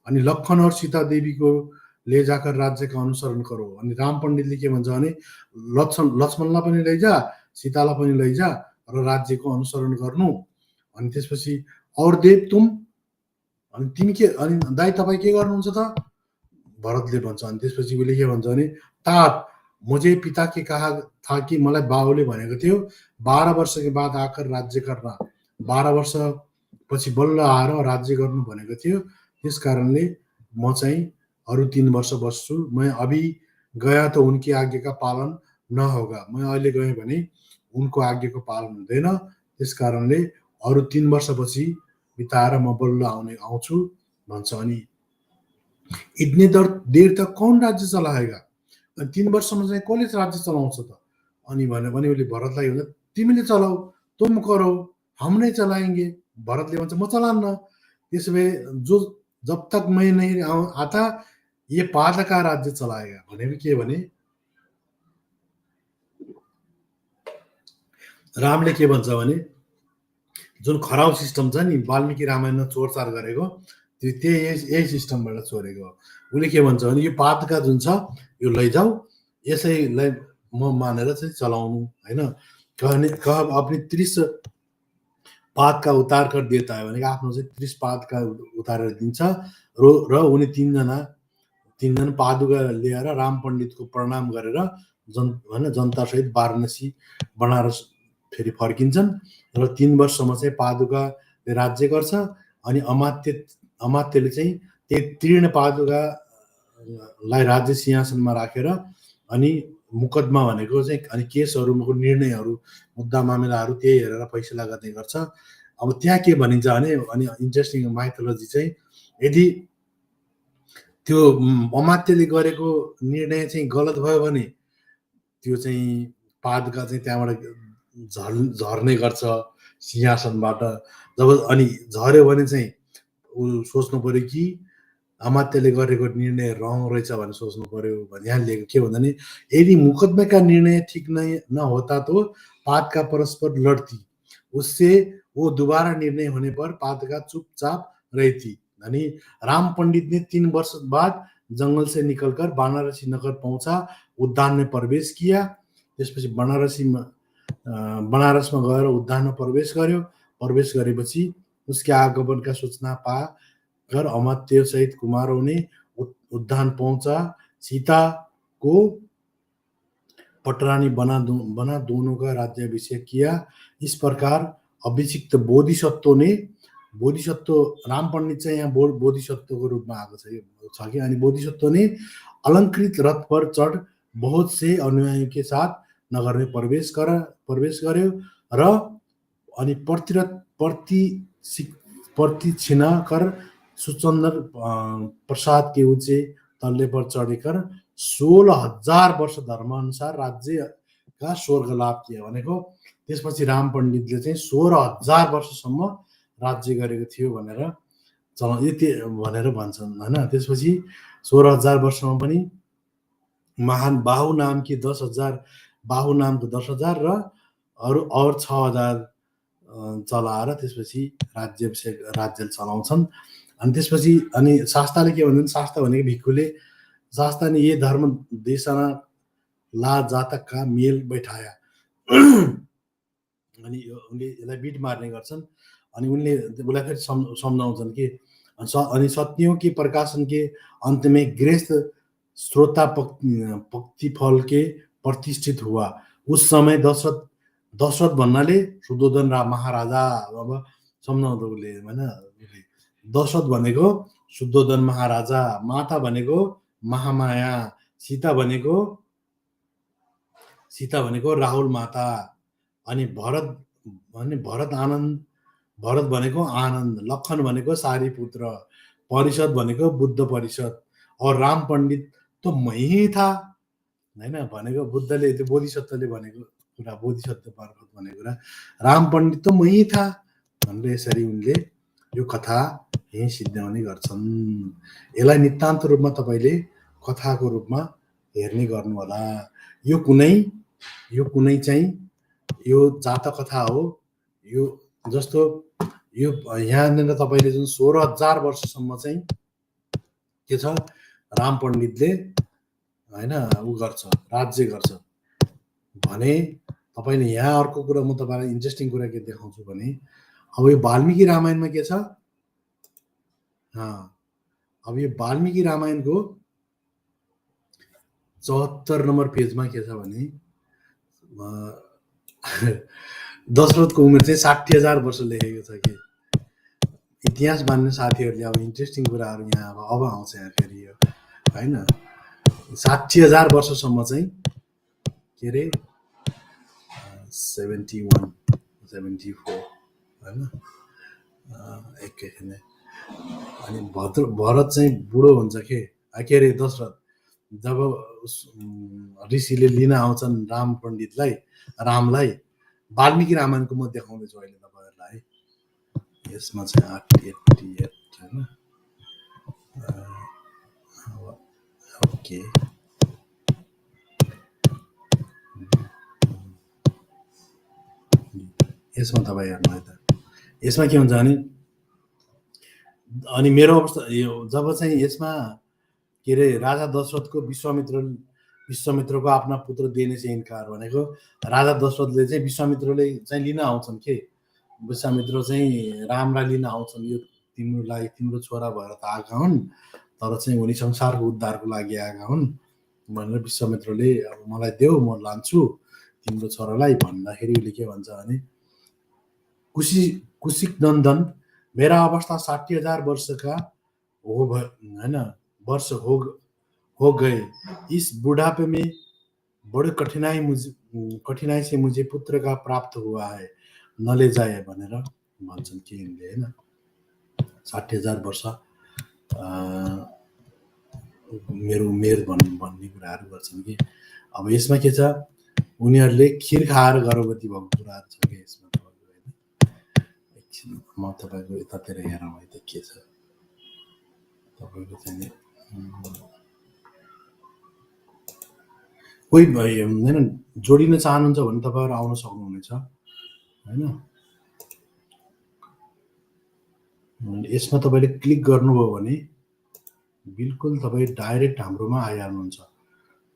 अनि लक्ष्मण और सीता देवीको ले जाकर राज्य का अनुसरण करो अनि राम पण्डितले के भन्छ भने लक्ष्मणलाई पनि लैजा सीतालाई पनि लैजा र राज्यको अनुसरण गर्नु। अनि त्यसपछि और देव तुम अनि तिमी के अनि दाइ तपाईँ के गर्नुहुन्छ त भरतले भन्छ। अनि त्यसपछि उसले के भन्छ भने तात मुझे पिता के कहा था कि मलाई बाबुले भनेको थियो 12 वर्ष के बाद आकर राज्य करना 12 वर्ष पछि बल्ल आएर राज्य गर्नु भनेको थियो। त्यस कारणले म चाहिँ अरु 3 वर्ष बस्छु। मैं अभी गया तो उनकी आज्ञा का पालन न होगा मैं अहिले गएँ भने उनको आज्ञाको पालन हुँदैन। त्यस कारणले अरु 3 वर्षपछि बिताएर म बल्ल आउँछु भन्छ। अनि इतने देर तक कौन राज्य चलाएगा 3 वर्षमा चाहिँ कसले राज्य चलाउँछ त अनि भन्यो भने उसले भरतलाई भन्छ तिमीले चलाऊ तुम करो हम नहीं चलाएंगे। भरतले भन्छ म चलान्न। त्यसो भए जो जब तक मैं नहीं आता ये पादका राज्य चलाएगा भनेको के भने रामले के भन्छ भने जुन खराउ सिस्टम छ नि वाल्मीकि रामायणमा चोरचार गरेको त्यो यही सिस्टमबाट चोरेको हो। उसले के भन्छ भने यो पादका जुन छ यो लैजाऊ यसैलाई म मानेर चाहिँ चलाउनु हैन। कह अपनी 30 पाद का उतार कर देता है भनेको आफ्नो चाहिँ 30 पाद का उतारेर दिन्छ र उनी तीनजना पादुका लिएर राम पण्डितको प्रणाम गरेर जनता सहित वाराणसी बनारस फेरि फर्किन्छन् र 3 वर्षसम्म चाहिँ पादुकाले राज्य गर्छ। अनि अमात्यले चाहिँ त्यही तीर्ण पादुकालाई राज्य सिंहासनमा राखेर अनि मुकदमा भनेको चाहिँ अनि केसहरूको निर्णयहरू मुद्दा मामिलाहरू त्यही हेरेर फैसला गर्ने गर्छ। अब त्यहाँ के भनिन्छ भने अनि इन्ट्रेस्टिङ माइथोलोजी चाहिँ यदि त्यो अमात्यले गरेको निर्णय चाहिँ गलत भयो भने त्यो चाहिँ पादुका चाहिँ त्यहाँबाट झर्ने गर्छ सिंहासनबाट। जब अनि झर्यो भने चाहिँ उ सोच्नु पर्यो कि अमात्यले गरेको निर्णय रङ रहेछ भनेर सोच्नु पर्यो भने यहाँ लेखेको के भन्दा नि यदि मुकदमे का निर्णय ठीक न होता तो पाद का परस्पर लड़ती उससे वो दोबारा निर्णय होने पर पाद का चुपचाप रहती। यानी राम पंडित ने 3 वर्ष बाद जंगल से निकलकर बनारसी नगर पहुंचा उद्यान में प्रवेश किया। त्यसपछि बनारसमा गएर उद्यानमा प्रवेश गर्यो। प्रवेश गरेपछि उसके आगमन का सूचना पाकर अमात्य सहित कुमारों ने उद्यान पहुंचा सीता को पटरानी बना दोनों का राज्याभिषेक किया। इस प्रकार अभिषिक्त बोधिसत्व राम पण्डित चाहिँ यहाँ बोधिसत्वको रूपमा आएको छ कि अनि बोधिसत्व ने अलंकृत रथ पर चढ़ बहुत से अनुयायी के साथ नगर में प्रवेश गर्यो र अनि प्रतिछिना कर सुचंदर प्रसाद के ऊंचे तल्ले पर चढ़कर 16,000 वर्ष धर्म अनुसार राज्य का स्वर्ग लाभ किया भनेको त्यसपछि राम पण्डितले चाहिँ 16,000 वर्षसम्म राज्य गरेको थियो भनेर यति भनेर भन्छन् हैन। त्यसपछि 16,000 वर्षमा पनि महान बाहु नामको 10,000 र अरु और 6,000 चलाएर त्यसपछि राज्य चलाउँछन्। अनि त्यसपछि अनि शास्ताले के भन्छन् शास्ता भनेको भिक्खुले शास्ता ने ये धर्म देशना ला जातक का मेल बैठाया अनि उनले यसलाई बिट मार्ने गर्छन्। अनि उनले उसलाई फेरि सम्झाउँछन् कि अनि सत्यों के प्रकाशन के अंत में गृहस्थ श्रोता पक्ति फल के प्रतिष्ठित हुआ। उस समय दशरथ भन्नाले सुदोधन महाराजा अब सम्झाउँदा उसले हैन दशरथ भनेको सुदोधन महाराजा माता भनेको महामाया सीता भनेको राहुल माता अनि भरत भनेको आनन्द लक्ष्मण भनेको सारी पुत्र परिषद भनेको बुद्ध परिषद और राम पण्डित त मै ही था हैन भनेको बुद्धले त्यो बोधिसत्वले भनेको कुरा बोधिसत्व मार्फत भनेको कुरा राम पण्डित त मै ही था भनेर यसरी उनले यो कथा यही सिद्ध्याउने गर्छन्। यसलाई नितान्त रूपमा तपाईँले कथाको रूपमा हेर्ने गर्नु होला। यो कुनै चाहिँ यो जातक कथा हो। यो जस्तो यो यहाँनिर तपाईँले जुन 16,000 वर्षसम्म चाहिँ के छ राम पण्डितले हैन उ गर्छ राज्य गर्छ भने तपाईँले यहाँ अर्को कुरा म तपाईँलाई इन्ट्रेस्टिङ कुरा के देखाउँछु भने अब यो वाल्मीकि रामायणमा के छ अब यो वाल्मीकि रामायणको 74 नम्बर पेजमा के छ भने दशरथको उमेर चाहिँ 60,000 वर्ष लेखेको छ कि इतिहास मान्ने साथीहरूले अब इन्ट्रेस्टिङ कुराहरू यहाँ अब आउँछ यहाँ फेरि यो हैन 60,000 वर्षसम्म चाहिँ के अरे 71 74 हैन एकैछिन अनि भरत चाहिँ बुढो हुन्छ के अरे दशरथ जब ऋषिले लिन आउँछन् राम पण्डितलाई रामलाई वाल्मीकि रामायणको म देखाउँदैछु अहिले तपाईँहरूलाई यसमा चाहिँ 888 हैन ओके यसमा तपाईँ हेर्नु है त यसमा के हुन्छ भने अनि मेरो अवस्था यो जब चाहिँ यसमा के अरे राजा दशरथको विश्वामित्रको आफ्ना पुत्र दिने चाहिँ इन्कार भनेको राजा दशरथले चाहिँ विश्वामित्रले चाहिँ लिन आउँछन् के विश्वामित्र चाहिँ रामलाई लिन आउँछन् यो तिम्रो छोरा भएर त आएका हुन् तर चाहिँ उनी संसारको उद्धारको लागि आएका हुन् भनेर विश्वामित्रले अब मलाई देऊ म लान्छु तिम्रो छोरालाई भन्दाखेरि उसले के भन्छ भने कुशिक नन्दन मेरा अवस्था 60,000 वर्ष का है ना वर्ष हो गए इस बुढ़ापे में बड़ी कठिनाई से मुझे पुत्र का प्राप्त हुआ है न ले जाए भनेर भन्छन् कि यिनले हैन 60,000 वर्ष मेरो उमेर भन्ने कुराहरू गर्छन् कि अब यसमा के छ उनीहरूले खिर खाएर गर्भवती भएको कुराहरू छ कि यसमा म तपाईँको यतातिर हेरौँ है त के छ तपाईँको चाहिँ कोही हैन जोडिन चाहनुहुन्छ भने तपाईँहरू आउन सक्नुहुनेछ हैन यसमा तपाईँले क्लिक गर्नुभयो भने बिल्कुल तपाईँ डाइरेक्ट हाम्रोमा आइहाल्नुहुन्छ।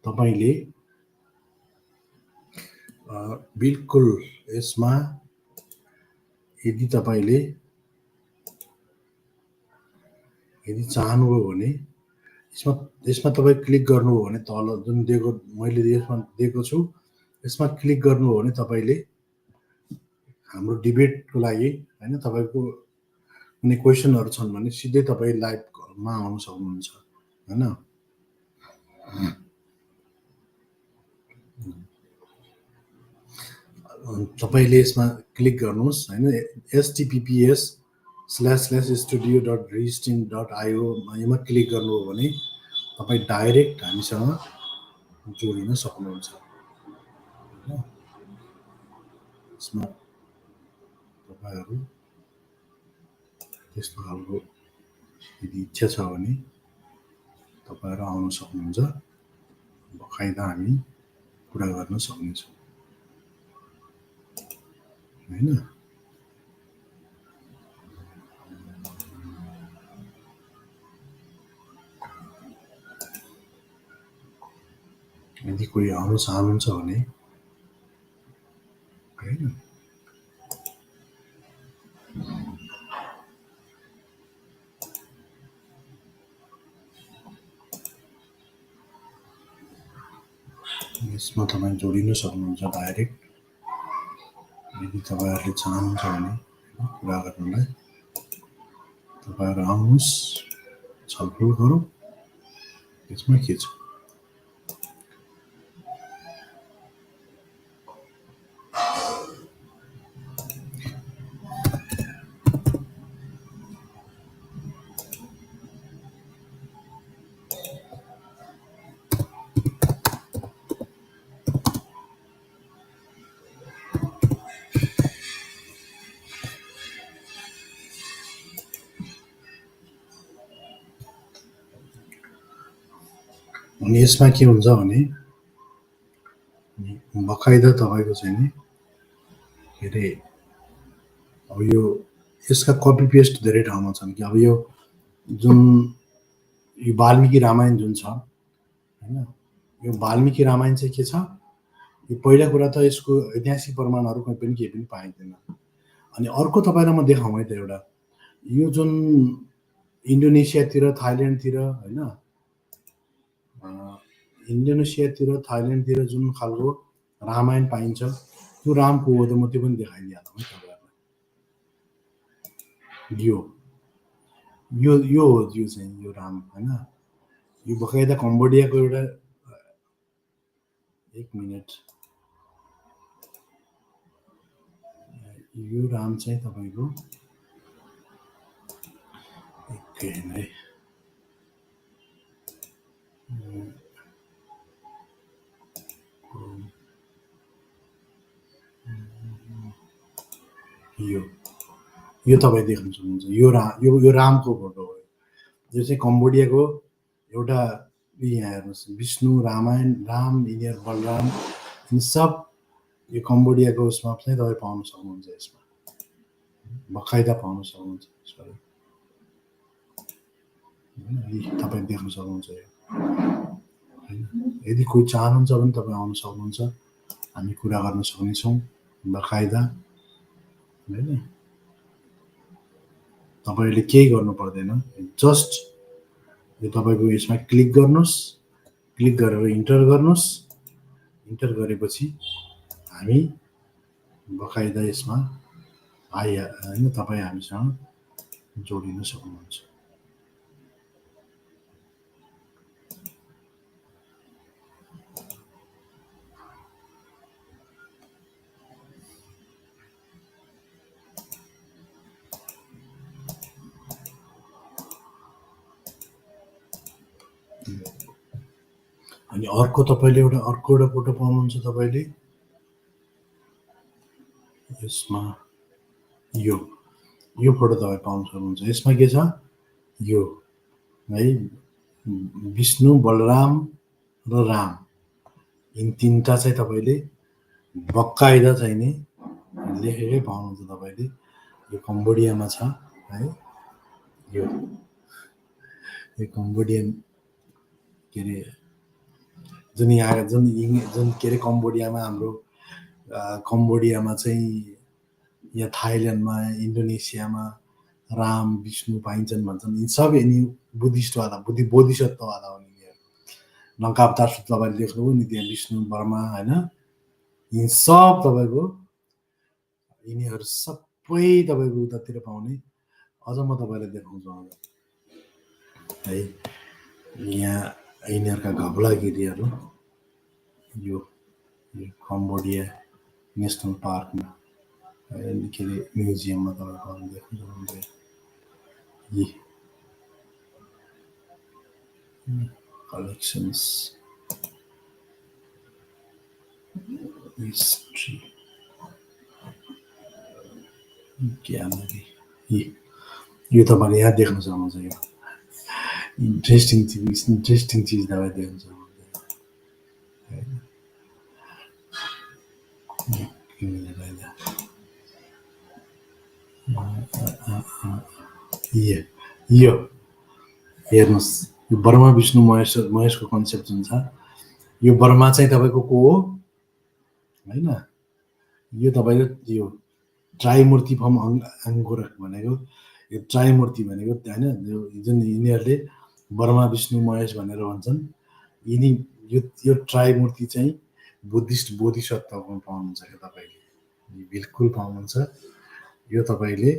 तपाईँले बिल्कुल यसमा यदि तपाईँले यदि चाहनुभयो भने यसमा तपाईँ क्लिक गर्नुभयो भने तल जुन दिएको मैले यसमा दिएको छु यसमा क्लिक गर्नुभयो भने तपाईँले हाम्रो डिबेटको लागि हैन तपाईँको कुनै क्वेसनहरू छन् भने सिधै तपाईँ लाइभमा आउन सक्नुहुन्छ हैन तपाईँले यसमा क्लिक गर्नुहोस् हैन https://studio.restream.io मा क्लिक गर्नुभयो भने तपाईँ डाइरेक्ट हामीसँग जोडिन सक्नुहुन्छ यसमा तपाईँहरू त्यस्तो खालको यदि इच्छा छ भने तपाईँहरू आउन सक्नुहुन्छ बकाइदा हामी कुरा गर्न सक्नेछौँ हैन यदि कोही आउन चाहनुहुन्छ भने हैन यसमा तपाईँ जोडिन सक्नुहुन्छ डाइरेक्ट यदि तपाईँहरूले चाहनुहुन्छ भने कुरा गर्नलाई तपाईँहरू आउनुहोस् छलफल गरौँ यसमा के छ अनि यसमा के हुन्छ भने बकाइदा तपाईँको चाहिँ नि के अरे अब यो यसका कपी पेस्ट धेरै ठाउँमा छन् कि अब यो जुन यो वाल्मिकी रामायण जुन छ होइन, यो वाल्मिकी रामायण चाहिँ के छ, यो पहिला कुरा त यसको ऐतिहासिक प्रमाणहरू कहीँ पनि केही पनि पाइँदैन। अनि अर्को तपाईँलाई म देखाउँ है त एउटा, यो जुन इन्डोनेसियातिर थाइल्यान्डतिर होइन, इन्डोनेसियातिर थाइल्यान्डतिर जुन खालको रामायण पाइन्छ त्यो रामको हो त म त्यो पनि देखाइदिइहालौँ है तपाईँहरूलाई। यो यो यो हो, यो चाहिँ यो राम होइन, यो बकाइदा कम्बोडियाको एउटा, एक मिनट, यो राम चाहिँ तपाईँको एकैछिन है, यो तपाईँ देख्न सक्नुहुन्छ, यो रामको फोटो हो। यो चाहिँ कम्बोडियाको एउटा यहाँ हेर्नुहोस्, विष्णु रामायण राम यिनीहरू बलराम यिनी सब यो कम्बोडियाको उसमा चाहिँ तपाईँ पाउन सक्नुहुन्छ, यसमा बकाइदा पाउन सक्नुहुन्छ। सरी तपाईँ देख्न सक्नुहुन्छ यो होइन। यदि कोही चाहनुहुन्छ भने तपाईँ आउन सक्नुहुन्छ, हामी कुरा गर्न सक्नेछौँ बकाइदा होइन। तपाईँले केही गर्नु पर्दैन, जस्ट यो तपाईँको यसमा क्लिक गर्नुहोस्, क्लिक गरेर इन्टर गर्नुहोस्, इन्टर गरेपछि हामी बकाइदा यसमा होइन तपाईँ हामीसँग जोडिन सक्नुहुन्छ। अनि अर्को तपाईँले अर्को एउटा फोटो पाउनुहुन्छ तपाईँले यसमा, यो फोटो तपाईँ पाउन सक्नुहुन्छ। यसमा के छ, यो है विष्णु बलराम र राम यिनी तिनवटा चाहिँ तपाईँले बकाइदा चाहिँ नि लेखेकै पाउनुहुन्छ तपाईँले। यो कम्बोडियामा छ है, यो कम्बोडियन के अरे जुन यहाँ जुन के अरे कम्बोडियामा हाम्रो कम्बोडियामा चाहिँ यहाँ थाइल्यान्डमा इन्डोनेसियामा राम विष्णु पाइन्छन् भन्छन्। यिनी सब यिनी बुद्धिस्टवाला बोधिसत्ववाला हुन् यिनीहरू। लङ्कावतार तपाईँले देख्नुभयो नि त्यहाँ विष्णु वर्मा होइन, यिनी सब तपाईँको यिनीहरू सबै तपाईँको उतातिर पाउने। अझ म तपाईँलाई देखाउँछु है, यहाँ यिनीहरूका घबलागिरीहरू यो कम्बोडिया नेसनल पार्कमा के अरे म्युजियममा तपाईँहरू देख्न सक्नुहुन्छ। यी कलेक्सन्स हिस्ट्री ग्यालरी, यो तपाईँले यहाँ देख्न सक्नुहुन्छ। यो इन्ट्रेस्टिङ चिज तपाईँ देख्न सक्नुहुन्छ। यो हेर्नुहोस्, यो ब्रह्मा विष्णु महेशको कन्सेप्ट जुन छ, यो ब्रह्मा चाहिँ तपाईँको को हो होइन, यो तपाईँको यो ट्राइमूर्ति फर्म अङ्कुरक भनेको, यो ट्राइमूर्ति भनेको होइन, जुन यिनीहरूले ब्रह्मा विष्णु महेश भनेर भन्छन्, यिनी यो ट्राइमूर्ति चाहिँ बुद्धिस्ट बोधिसत्वमा पाउनुहुन्छ क्या तपाईँले, बिल्कुल पाउनुहुन्छ। यो तपाईँले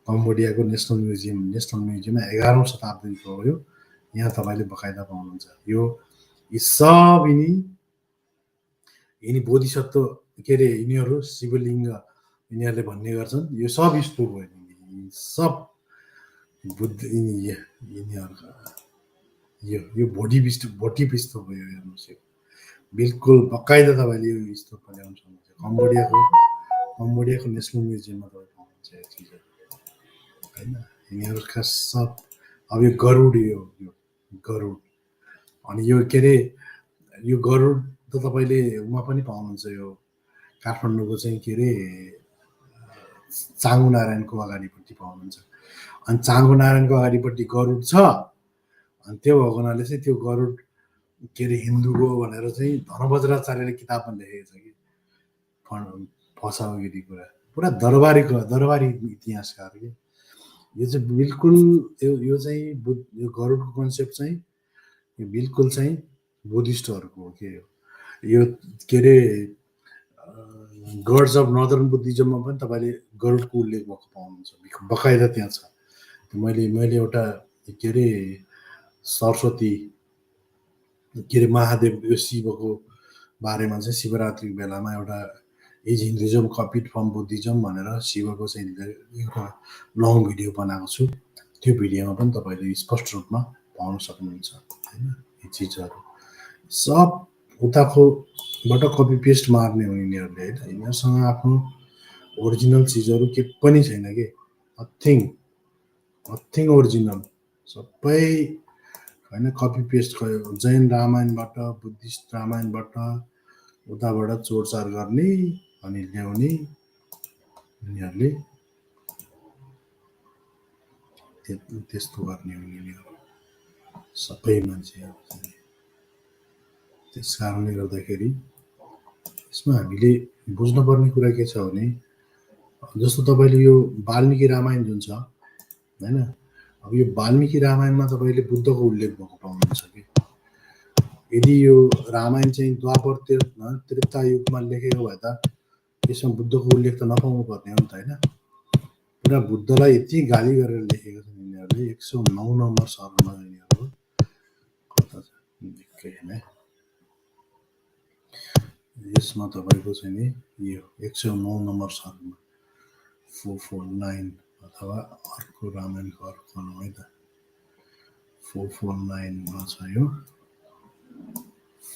कम्बोडियाको नेसनल म्युजियममा 11औं शताब्दीको हो यो, यहाँ तपाईँले बकाइदा पाउनुहुन्छ। यो सब यिनी बोधिसत्व के अरे यिनीहरू शिवलिङ्ग यिनीहरूले भन्ने गर्छन्, यो सब स्तूप हो, सब बुद्ध यिनीहरूका यो भोटी स्तूप हो। यो हेर्नुहोस्, यो बिल्कुल बकाइदा तपाईँले यो स्तूप ल्याउन सक्नुहुन्छ। कम्बोडियाको नेसनल म्युजियममा तपाईँ पाउनुहुन्छ यो चिजहरू होइन। यिनीहरूका सब अब यो गरुड, यो गरुड अनि यो के अरे यो गरुड त तपाईँले उमा पनि पाउनुहुन्छ, यो काठमाडौँको चाहिँ के अरे चाँगु नारायणको अगाडिपट्टि पाउनुहुन्छ। अनि चाँगु नारायणको अगाडिपट्टि गरुड छ। अनि त्यो भएको हुनाले चाहिँ त्यो गरुड के अरे हिन्दूको भनेर चाहिँ धर्मवज्राचार्यले किताबमा लेखेको छ कि फसाउगिरी कुरा, पुरा दरबारी इतिहासकार कि यो चाहिँ बिल्कुल यो चाहिँ यो गरुडको कन्सेप्ट चाहिँ यो बिल्कुल चाहिँ बुद्धिस्टहरूको हो के यो के अरे गड्स अफ नर्दर्न बुद्धिज्ममा पनि तपाईँले गरुडको उल्लेख भएको पाउनुहुन्छ, बकाइदा त्यहाँ छ। मैले एउटा के अरे सरस्वती के अरे महादेव यो शिवको बारेमा चाहिँ शिवरात्रिको बेलामा एउटा is Hinduism copied from Buddhism भनेर शिवको चाहिँ एउटा लङ भिडियो बनाएको छु। त्यो भिडियोमा पनि तपाईँले स्पष्ट रूपमा पाउन सक्नुहुन्छ होइन। यी चिजहरू सब उताकोबाट कपी पेस्ट मार्ने हो यिनीहरूले होइन। यिनीहरूसँग आफ्नो ओरिजिनल चिजहरू के पनि छैन कि, नथिङ ओरिजिनल, सबै होइन कपी पेस्ट गयो। जैन रामायणबाट बुद्धिस्ट रामायणबाट उताबाट चोरचार गर्ने अनि ल्याउने यिनीहरूले त्यस्तो गर्ने हो यिनीहरू सबै मान्छेहरू। त्यस कारणले गर्दाखेरि यसमा हामीले बुझ्नुपर्ने कुरा के छ भने जस्तो तपाईँले यो वाल्मिकी रामायण जुन छ होइन, अब यो वाल्मिकी रामायणमा तपाईँले बुद्धको उल्लेख भएको पाउनुहुन्छ कि। यदि यो रामायण चाहिँ द्वापर त्रेता युगमा लेखेको भए त यसमा बुद्धको उल्लेख त नपाउनु पर्ने हो नि त होइन। पुरा बुद्धलाई यति गाली गरेर लेखेको छ यिनीहरूले। 109 नम्बर सर्गमा यिनीहरू कता छ निकै होइन। यसमा तपाईँको चाहिँ नि यो 109 नम्बर सर्गमा 449 अथवा अर्को रामायणको अर्को है त 449 मा छ यो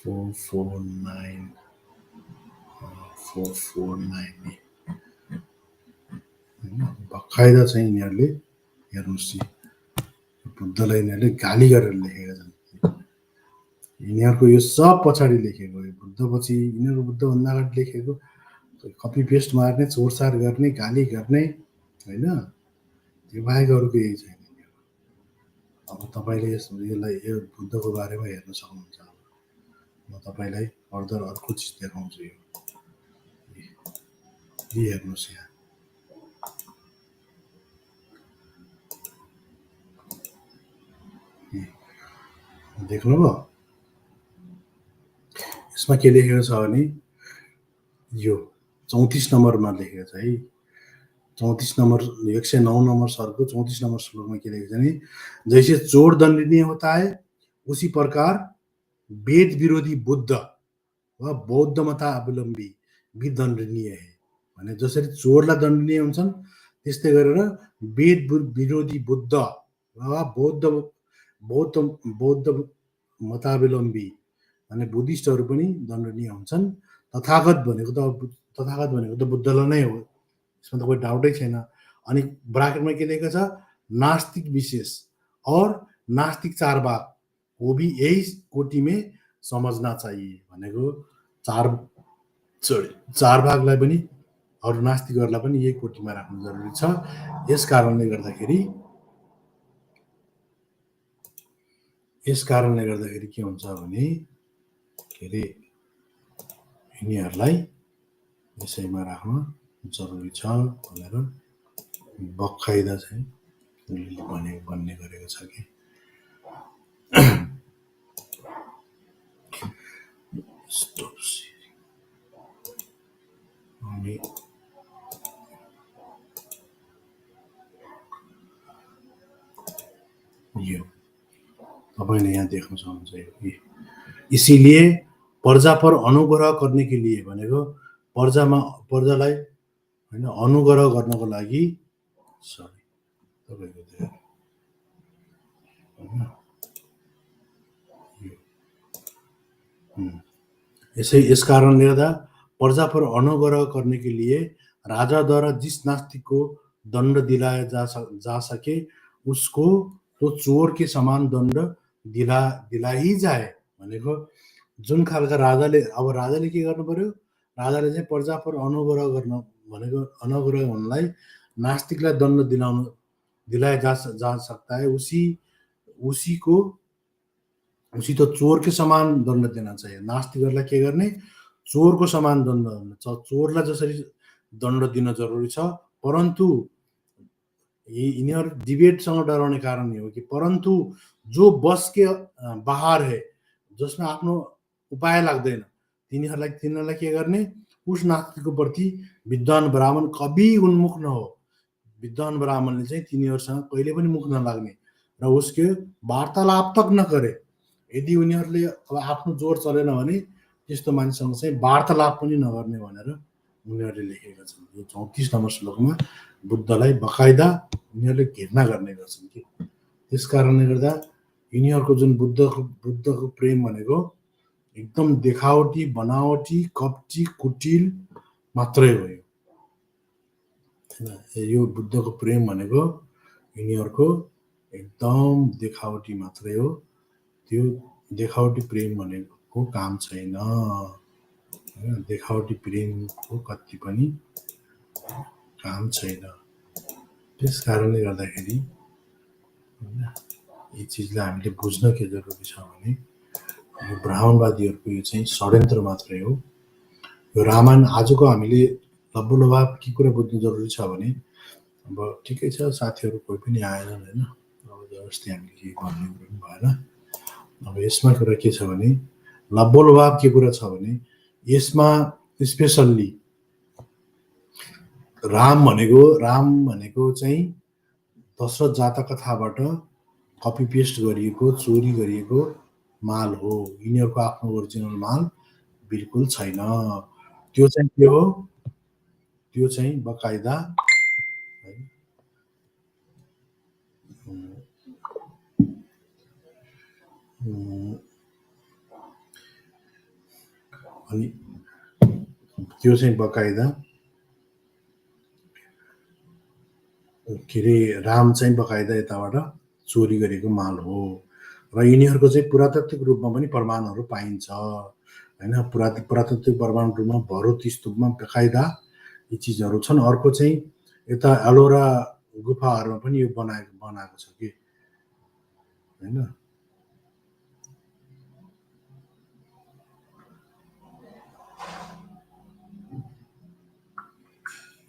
449 बकाइदा चाहिँ यिनीहरूले हेर्नुहोस् बुद्धलाई यिनीहरूले गाली गरेर लेखेका छन्। यिनीहरूको यो सब पछाडि लेखेको यो बुद्धपछि यिनीहरू बुद्धभन्दा अगाडि लेखेको कपी पेस्ट मार्ने, चोरचार गर्ने, गाली गर्ने होइन। त्यो बाहेक अरू केही छैन। अब तपाईँले यसलाई यो बुद्धको बारेमा हेर्न सक्नुहुन्छ। म तपाईँलाई फर्दर अर्को चिज देखाउँछु। यो हेर्नुहोस् यहाँ देख्नुभयो। यसमा के लेखेको छ भने यो 34 नम्बरमा लेखेको छ है। 34 नंबर 109 नंबर सर्ग 34 नंबर श्लोक में क्या लिखा है, जैसे चोर दंडनीय होता है उसी प्रकार वेद विरोधी बुद्ध व बौद्ध मतावलम्बी भी दण्डनीय है भने जसरी चोरलाई दण्डनीय हुन्छन् त्यस्तै गरेर वेद विरोधी बुद्ध वा बौद्ध मतावलम्बी भने बुद्धिस्टहरू पनि दण्डनीय हुन्छन्। तथागत भनेको त बुद्धलाई नै हो, इसमें तो कोई डाउट ही छैन। अनि ब्राकेट में के लेखा छ, नास्तिक विशेष और नास्तिक चारवाक वो भी यही कोटि में समझना चाहिए भनेको चारवाकलाई पनि अरू नास्तिकहरूलाई पनि यही कोटिमा राख्नु जरुरी छ। यस कारणले गर्दाखेरि के हुन्छ भने के रे यिनीहरूलाई यसैमा राख्न जरुरी छ भनेर बकाइदा चाहिँ भन्ने गरेको छ कि अनि यो तपाईले यहाँ देख्न सक्नुहुन्छ। इसीलिए प्रजा पर अनुग्रह करने के लिए भनेको प्रजालाई हैन अनुग्रह गर्नको लागि इस कारणले गर्दा प्रजा पर अनुग्रह करने के लिए राजा द्वारा जिस नास्तिक को दंड दिलाया जा सके उसको तो चोर के समान दंड दिला ही जाए भनेको जुन खालका राजाले, अब राजाले के गर्नु पर्यो, राजाले चाहिँ प्रजा पर अनुग्रह गर्न भनेको, अनुग्रह हुनलाई नास्तिकलाई दण्ड दिलाया जा सकता है, उसी तो चोर के समान दण्ड देना चाहिए। नास्तिकहरूलाई के गर्ने, चोरको समान दण्ड, चोरलाई जसरी दण्ड दिन जरुरी छ, परन्तु यिनीहरू डिबेटसँग डराउने कारण यो हो कि परन्तु जो बस के बाहर है, जसमा आफ्नो उपाय लाग्दैन, तिनीहरूलाई के गर्ने, उस नास्तिकको प्रति विद्वान ब्राह्मण कभी उन्मुख नहो। विद्वान ब्राह्मणले चाहिँ तिनीहरूसँग कहिले पनि मुख नलाग्ने र उसको वार्तालाप तक नगरे। यदि उनीहरूले अब आफ्नो जोर चलेन भने त्यस्तो मान्छेसँग चाहिँ वार्तालाप पनि नगर्ने भनेर उनीहरूले लेखेका छन्। यो 34 नम्बर श्लोकमा बुद्धलाई बकाइदा उनीहरूले घृणा गर्ने गर्छन् कि। त्यस कारणले गर्दा यिनीहरूको जुन बुद्धको प्रेम भनेको एकदम देखावटी, बनावटी, कपटी, कुटिल मात्रै हो। यो बुद्धको प्रेम भनेको यिनीहरूको एकदम देखावटी मात्रै हो। त्यो देखावटी प्रेम भनेको काम छैन। देखावटी प्रेमको कति पनि काम छैन। त्यस कारणले गर्दाखेरि यी चिजलाई हामीले बुझ्न के जरुरी छ भने यो ब्राह्मणवादीहरूको यो चाहिँ षड्यन्त्र मात्रै हो। यो रामायण आजको हामीले लब्बुलबाब के कुरा बुझ्नु जरुरी छ भने, अब ठिकै छ साथीहरू कोही पनि आएनन् होइन, अब जबरजस्ती हामीले के भन्ने पनि भएन। अब यसमा कुरा के छ भने, लब्बुलबाब के कुरा छ भने, यसमा स्पेसल्ली राम भनेको चाहिँ दशरथ जातक कथाबाट कपी पेस्ट गरिएको, चोरी गरिएको माल हो। यिनीहरूको आफ्नो ओरिजिनल माल बिल्कुल छैन। त्यो चाहिँ के हो, त्यो चाहिँ बकाइदा अनि त्यो चाहिँ बकाइदा के अरे राम चाहिँ बकाइदा यताबाट चोरी गरेको माल हो र यिनीहरूको चाहिँ पुरातात्विक रूपमा पनि प्रमाणहरू पाइन्छ होइन। पुरातात्विक प्रमाण रूपमा भरुत स्तूपमा बकाइदा यी चिजहरू छन्। अर्को चाहिँ यता एलोरा गुफाहरूमा पनि यो बनाएको छ कि होइन।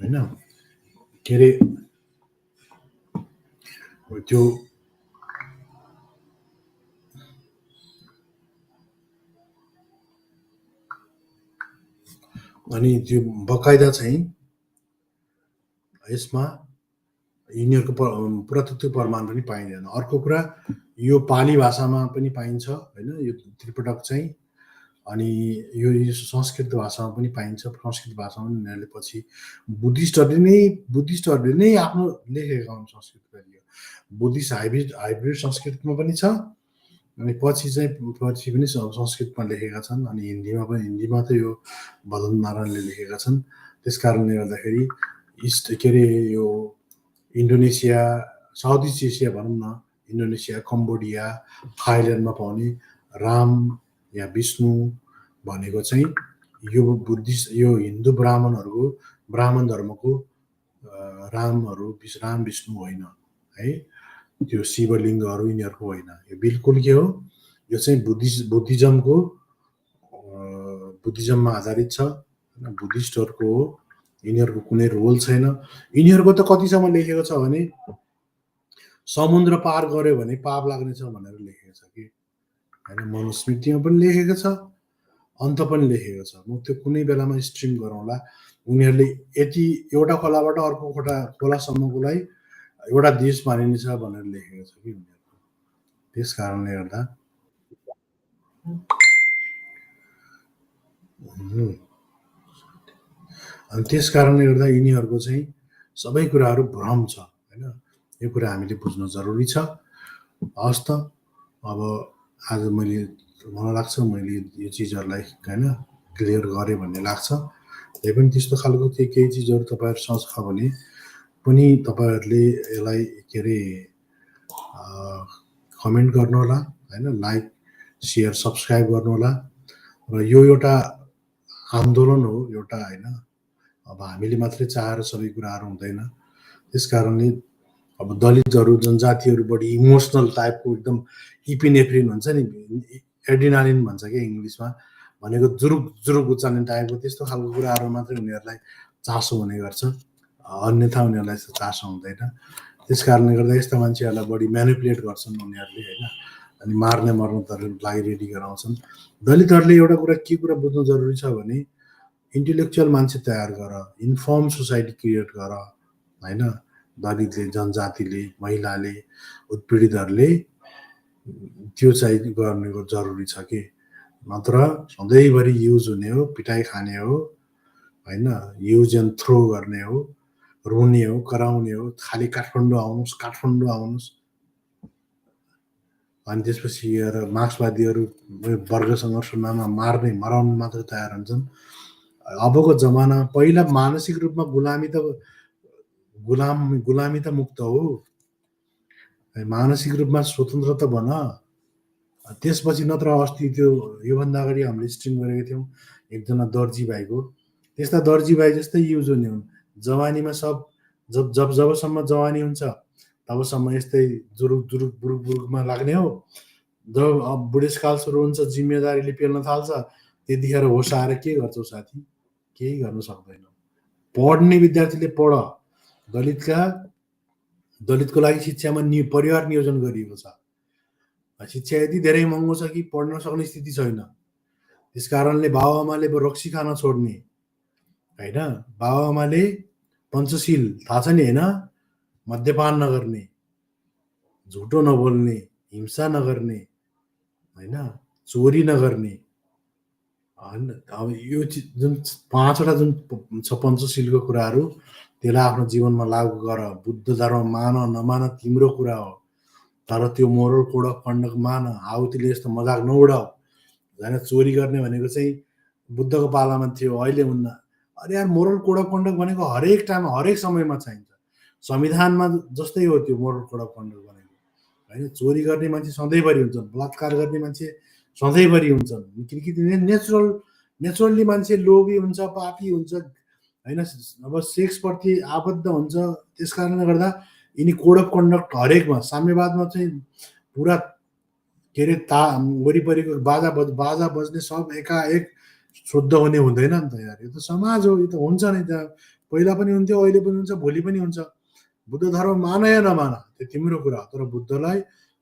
होइन के अरे त्यो अनि त्यो बकाइदा चाहिँ यसमा यिनीहरूको पुरातात्विक प्रमाण पनि पाइँदैन। अर्को कुरा यो पाली भाषामा पनि पाइन्छ होइन, यो त्रिपिटक चाहिँ। अनि यो संस्कृत भाषामा पनि पाइन्छ। संस्कृत भाषामा पनि यिनीहरूले पछि बुद्धिस्टहरूले नै आफ्नो लेखेका हुन् संस्कृत गरियो। बुद्धिस्ट हाइब्रिड संस्कृतमा पनि छ, अनि पछि पनि संस्कृतमा लेखेका छन्। अनि हिन्दीमा त यो भदन नारायणले लेखेका छन्। त्यस कारणले गर्दाखेरि के अरे यो इन्डोनेसिया, साउथ इस्ट एसिया भनौँ न, इन्डोनेसिया, कम्बोडिया, थाइल्यान्डमा पाउने राम या विष्णु भनेको चाहिँ यो हिन्दू ब्राह्मण धर्मको रामहरू, राम विष्णु होइन है। त्यो शिवलिङ्गहरू यिनीहरूको होइन। यो बिल्कुल के हो, यो चाहिँ बुद्धिज्ममा आधारित छ, बुद्धिस्टहरूको हो। यिनीहरूको कुनै रोल छैन। यिनीहरूको त कतिसम्म लेखेको छ भने समुद्र पार गर्यो भने पाप लाग्नेछ भनेर लेखेको छ कि होइन। मनुस्मृतिमा पनि लेखेको छ, अन्त पनि लेखेको छ। म त्यो कुनै बेलामा स्ट्रिम गरौँला। उनीहरूले यति एउटा खोलाबाट अर्को खोलासम्मकोलाई एउटा देश मानिनेछ भनेर लेखेको छ कि उनीहरूको। त्यस कारणले गर्दा अनि त्यस कारणले गर्दा यिनीहरूको चाहिँ सबै कुराहरू भ्रम छ होइन। यो कुरा हामीले बुझ्नु जरुरी छ। हस् त, अब आज मलाई लाग्छ मैले यो चिजहरूलाई होइन क्लियर गरेँ भन्ने लाग्छ। त्यही पनि त्यस्तो खालको केही चिजहरू तपाईँहरूसँग छ भने पनि तपाईँहरूले यसलाई के अरे कमेन्ट गर्नुहोला होइन, लाइक सेयर सब्सक्राइब गर्नुहोला। र यो एउटा आन्दोलन हो, एउटा होइन, अब हामीले मात्रै चाहेर सबै कुराहरू हुँदैन। त्यस कारणले अब दलितहरू, जनजातिहरू बढी इमोसनल टाइपको एकदम इपिनेफ्रिन हुन्छ नि, एड्रिनालिन भन्छ क्या इङ्ग्लिसमा, भनेको जुरुक जुरुक उचाल्ने टाइपको त्यस्तो खालको कुराहरू मात्रै उनीहरूलाई चासो हुने गर्छ, अन्यथा उनीहरूलाई यस्तो चासो हुँदैन। त्यस कारणले गर्दा यस्ता मान्छेहरूलाई बढी म्यानिपुलेट गर्छन् उनीहरूले होइन, अनि मार्ने मर्नहरू लागि रेडी गराउँछन्। दलितहरूले एउटा कुरा के कुरा बुझ्नु जरुरी छ भने इन्टेलेक्चुअल मान्छे तयार गर, इन्फर्म सोसाइटी क्रिएट गर होइन। दलितले, जनजातिले, महिलाले, उत्पीडितहरूले त्यो चाहिँ गर्नेको जरुरी छ कि, नत्र सधैँभरि युज हुने हो, पिटाइ खाने हो होइन, युज एन्ड थ्रो गर्ने हो, रुने हो, कराउने हो, खालि काठमाडौँ आउनुहोस्, काठमाडौँ आउनुहोस्। अनि त्यसपछि मार्क्सवादीहरू वर्ग सङ्घर्षमा मार्ने मराउनु मात्र तयार हुन्छन्। अबको जमाना, पहिला मानसिक रूपमा गुलामी त मुक्त हो, मानसिक रूपमा स्वतन्त्र त बन। त्यसपछि नत्र अस्ति त्यो योभन्दा अगाडि हामीले स्ट्रिम गरेको थियौँ एकजना दर्जी भाइको, त्यस्ता दर्जी भाइ जस्तै युज हुने हुन्। जवानीमा सब जबसम्म जवानी हुन्छ तबसम्म यस्तै जुरुक जुरुक बुरुक बुरुकमा लाग्ने हो। जब अब बुढेसकाल सुरु हुन्छ, जिम्मेदारीले पेल्न थाल्छ, त्यतिखेर होस आएर के गर्छौ साथी? केही गर्न सक्दैन। पढ्ने विद्यार्थीले पढ। दलितको लागि शिक्षामा परिवार नियोजन गरिएको छ। शिक्षा यति धेरै महँगो छ कि पढ्न सक्ने स्थिति छैन। त्यस कारणले बाबुआमाले रक्सी खान छोड्ने होइन, बाबुआमाले पञ्चशील थाहा छ नि होइन, मद्यपान नगर्ने, झुटो नबोल्ने, हिंसा नगर्ने होइन, चोरी नगर्ने होइन। अब यो जुन 5वटा जुन छ पञ्चशीलको कुराहरू, त्यसलाई आफ्नो जीवनमा लागू गर। बुद्ध धर्म मान नमान तिम्रो कुरा हो, तर त्यो मोरल कोड अफ कन्डक्ट मान। हाउतीले यस्तो मजाक नउडाऊ होइन। चोरी गर्ने भनेको चाहिँ बुद्धको पालामा थियो, अहिले हुन्न। अरे यार, मोरल कोड अफ कन्डक्ट भनेको हरेक टाइममा हरेक समयमा चाहिन्छ। संविधानमा जस्तै हो त्यो मोरल कोड अफ कन्डक्ट भनेको होइन। चोरी गर्ने मान्छे सधैँभरि हुन्छन्, बलात्कार गर्ने मान्छे सधैँभरि हुन्छन्, किनकि नेचुरल्ली मान्छे लोभी हुन्छ, पापी हुन्छ होइन, अब सेक्सप्रति आबद्ध हुन्छ। त्यस कारणले गर्दा यिनी कोड अफ कन्डक्ट हरेकमा, साम्यवादमा चाहिँ पुरा के अरे वरिपरिको बाजा बज्ने सब एकाएक शुद्ध हुने हुँदैन नि त यार। यो त समाज हो, यो त हुन्छ नि, त्यहाँ पहिला पनि हुन्थ्यो, अहिले पनि हुन्छ, भोलि पनि हुन्छ। बुद्ध धर्म मान या नमान त्यो तिम्रो कुरा, तर बुद्धलाई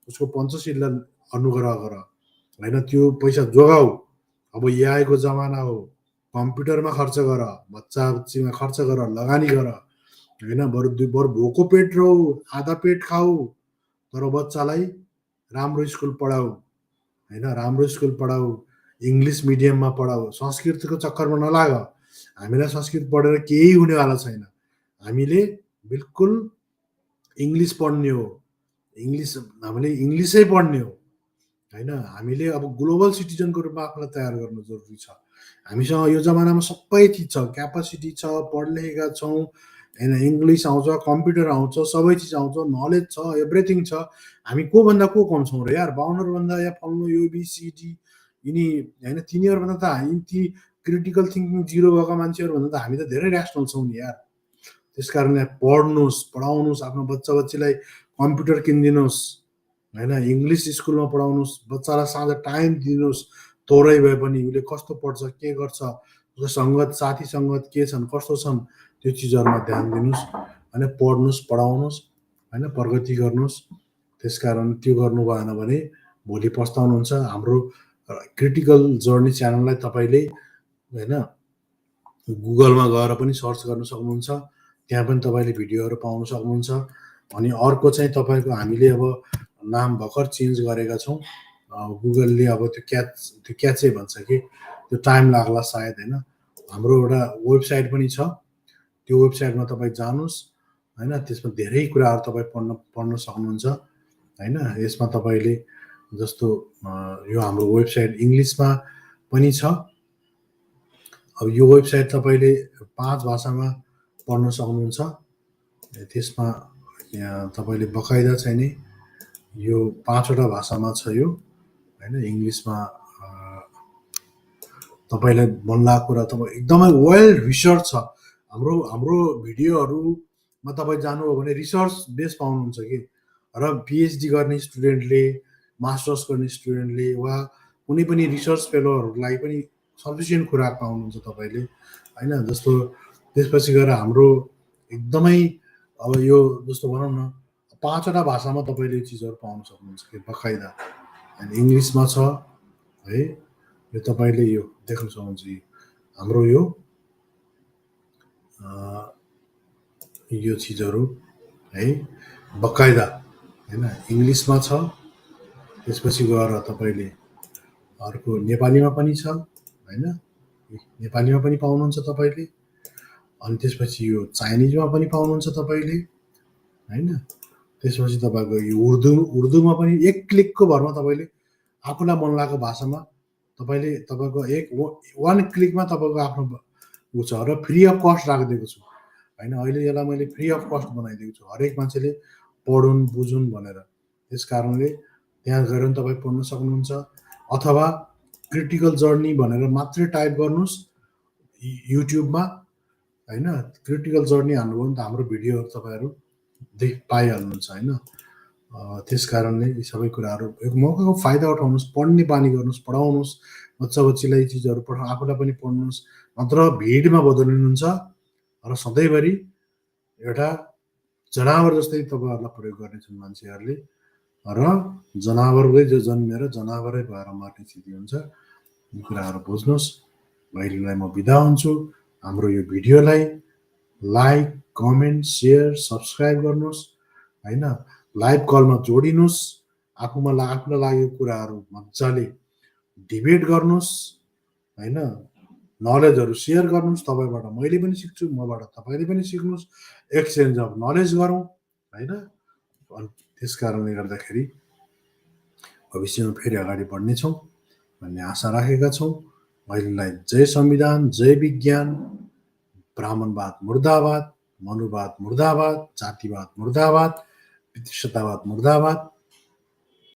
उसको पञ्चशीललाई अनुग्रह गर होइन। त्यो पैसा जोगाऊ। अब एआईको जमाना हो, कम्प्युटरमा खर्च गर, बच्चामा खर्च गर, लगानी गर होइन। बरु भोको पेट रहू, आधा पेट खाऊ, तर बच्चालाई राम्रो स्कुल पढाऊ होइन, राम्रो स्कुल पढाऊ, इङ्ग्लिस मिडियममा पढाऊ। संस्कृतको चक्करमा नलाग। हामीलाई संस्कृत पढेर केही हुनेवाला छैन। हामीले बिल्कुल इङ्ग्लिस पढ्ने हो, हामीले इङ्ग्लिसै पढ्ने हो होइन। हामीले अब ग्लोबल सिटिजनको रूपमा आफूलाई तयार गर्नु जरुरी छ। हामीसँग यो जमानामा सबै चिज छ, क्यापासिटी छ, पढलेखेका छौँ होइन, इङ्ग्लिस आउँछ, कम्प्युटर आउँछ, सबै चिज आउँछ, नलेज छ, एभ्रिथिङ छ। हामी कोभन्दा को कम छौँ र यार? बाहुनहरूभन्दा या फल्नु एबिसिडी यिनी होइन, तिनीहरूभन्दा त ती क्रिटिकल थिङ्किङ जिरो भएका मान्छेहरूभन्दा त हामी त धेरै ऱ्यासनल छौँ नि यार। त्यस कारणले पढ्नुहोस्, पढाउनुहोस्, आफ्नो बच्चीलाई कम्प्युटर किनिदिनुहोस् होइन, इङ्ग्लिस स्कुलमा पढाउनुहोस्, बच्चालाई साँझ टाइम दिनुहोस्। थोरै भए पनि उसले कस्तो पढ्छ, के गर्छ, उसको सङ्गत, साथी सङ्गत के छन्, कस्तो छन्, त्यो चिजहरूमा ध्यान दिनुहोस् होइन। पढ्नुहोस्, पढाउनुहोस् होइन, प्रगति गर्नुहोस्। त्यसकारण त्यो गर्नु भएन भने भोलि पस्ताउनुहुन्छ। हाम्रो क्रिटिकल जर्नी च्यानललाई तपाईँले होइन गुगलमा गएर पनि सर्च गर्न सक्नुहुन्छ, त्यहाँ पनि तपाईँले भिडियोहरू पाउन सक्नुहुन्छ। अनि अर्को चाहिँ तपाईँको हामीले अब नाम भर्खर चेन्ज गरेका छौँ, गुगलले अब त्यो क्याचै भन्छ कि, त्यो टाइम लाग्ला सायद होइन। हाम्रो एउटा वेबसाइट पनि छ, त्यो वेबसाइटमा तपाईँ जानुहोस् होइन, त्यसमा धेरै कुराहरू तपाईँ पढ्न सक्नुहुन्छ होइन। यसमा तपाईँले जस्तो यो हाम्रो वेबसाइट इङ्ग्लिसमा पनि छ। अब यो वेबसाइट तपाईँले 5 भाषामा पढ्न सक्नुहुन्छ। त्यसमा तपाईँले बकाइदा चाहिँ नि यो 5वटा भाषामा छ। यो होइन इङ्ग्लिसमा तपाईँलाई मन लागेको कुरा तपाईँ एकदमै वेल रिसर्च छ हाम्रो हाम्रो भिडियोहरूमा तपाईँ जानुभयो भने रिसर्च बेस पाउनुहुन्छ कि र पिएचडी गर्ने स्टुडेन्टले मास्टर्स गर्ने स्टुडेन्टले वा कुनै पनि रिसर्च फेलोहरूलाई पनि सफिसियन्ट खुराक पाउनुहुन्छ तपाईँले होइन जस्तो त्यसपछि गएर हाम्रो एकदमै अब यो जस्तो भनौँ न 5वटा भाषामा तपाईँले यो चिजहरू पाउन सक्नुहुन्छ कि बकाइदा अनि इङ्ग्लिसमा छ है यो तपाईँले यो देख्न सक्नुहुन्छ हाम्रो यो चिजहरू है बकाइदा होइन इङ्ग्लिसमा छ त्यसपछि गएर तपाईँले अर्को नेपालीमा पनि छ होइन नेपालीमा पनि पाउनुहुन्छ तपाईँले अनि त्यसपछि यो चाइनिजमा पनि पाउनुहुन्छ तपाईँले होइन त्यसपछि तपाईँको यो उर्दूमा पनि एक क्लिकको भरमा तपाईँले आफूलाई मन लागेको भाषामा तपाईँले तपाईँको वान क्लिकमा तपाईँको आफ्नो ऊ छ र फ्री अफ कस्ट राखिदिएको छु होइन अहिले यसलाई मैले फ्री अफ कस्ट बनाइदिएको छु हरेक मान्छेले पढुन् बुझुन् भनेर त्यस कारणले त्यहाँ गएर पनि तपाईँ पढ्न सक्नुहुन्छ अथवा क्रिटिकल जर्नी भनेर मात्रै टाइप गर्नुहोस् युट्युबमा होइन क्रिटिकल जर्नी हान्नुभयो भने त हाम्रो भिडियोहरू तपाईँहरू पाइहाल्नुहुन्छ होइन त्यस कारणले यी सबै कुराहरू एक मौकाको फाइदा उठाउनुहोस् पढ्ने बानी गर्नुहोस् पढाउनुहोस् बच्चा बच्चीलाई चिजहरू पढाउनु आफूलाई पनि पढ्नुहोस् नत्र भिडमा बदलिनुहुन्छ र सधैँभरि एउटा जनावर जस्तै तपाईँहरूलाई प्रयोग गर्नेछन् मान्छेहरूले र जनावरकै जो जन्मेर जनावरै भएर मर्ने स्थिति हुन्छ यी कुराहरू बुझ्नुहोस् अहिलेलाई म बिदा हुन्छु हाम्रो यो भिडियोलाई लाइक कमेन्ट सेयर सब्सक्राइब गर्नुहोस् होइन लाइभ कलमा जोडिनुहोस् आफूलाई लागेको कुराहरू मजाले डिबेट गर्नुहोस् होइन नलेजहरू सेयर गर्नुहोस् तपाईँबाट मैले पनि सिक्छु मबाट तपाईँले पनि सिक्नुहोस् एक्सचेन्ज अफ नलेज गरौँ होइन अनि त्यस कारणले गर्दाखेरि भविष्यमा फेरि अगाडि बढ्नेछौँ भन्ने आशा राखेका छौँ अहिलेलाई जय संविधान जय विज्ञान ब्राह्मणवाद मुर्दाबाद मनुवाद मुर्दाबाद जातिवाद मुर्दाबाद वित्तीयतावाद मुर्दाबाद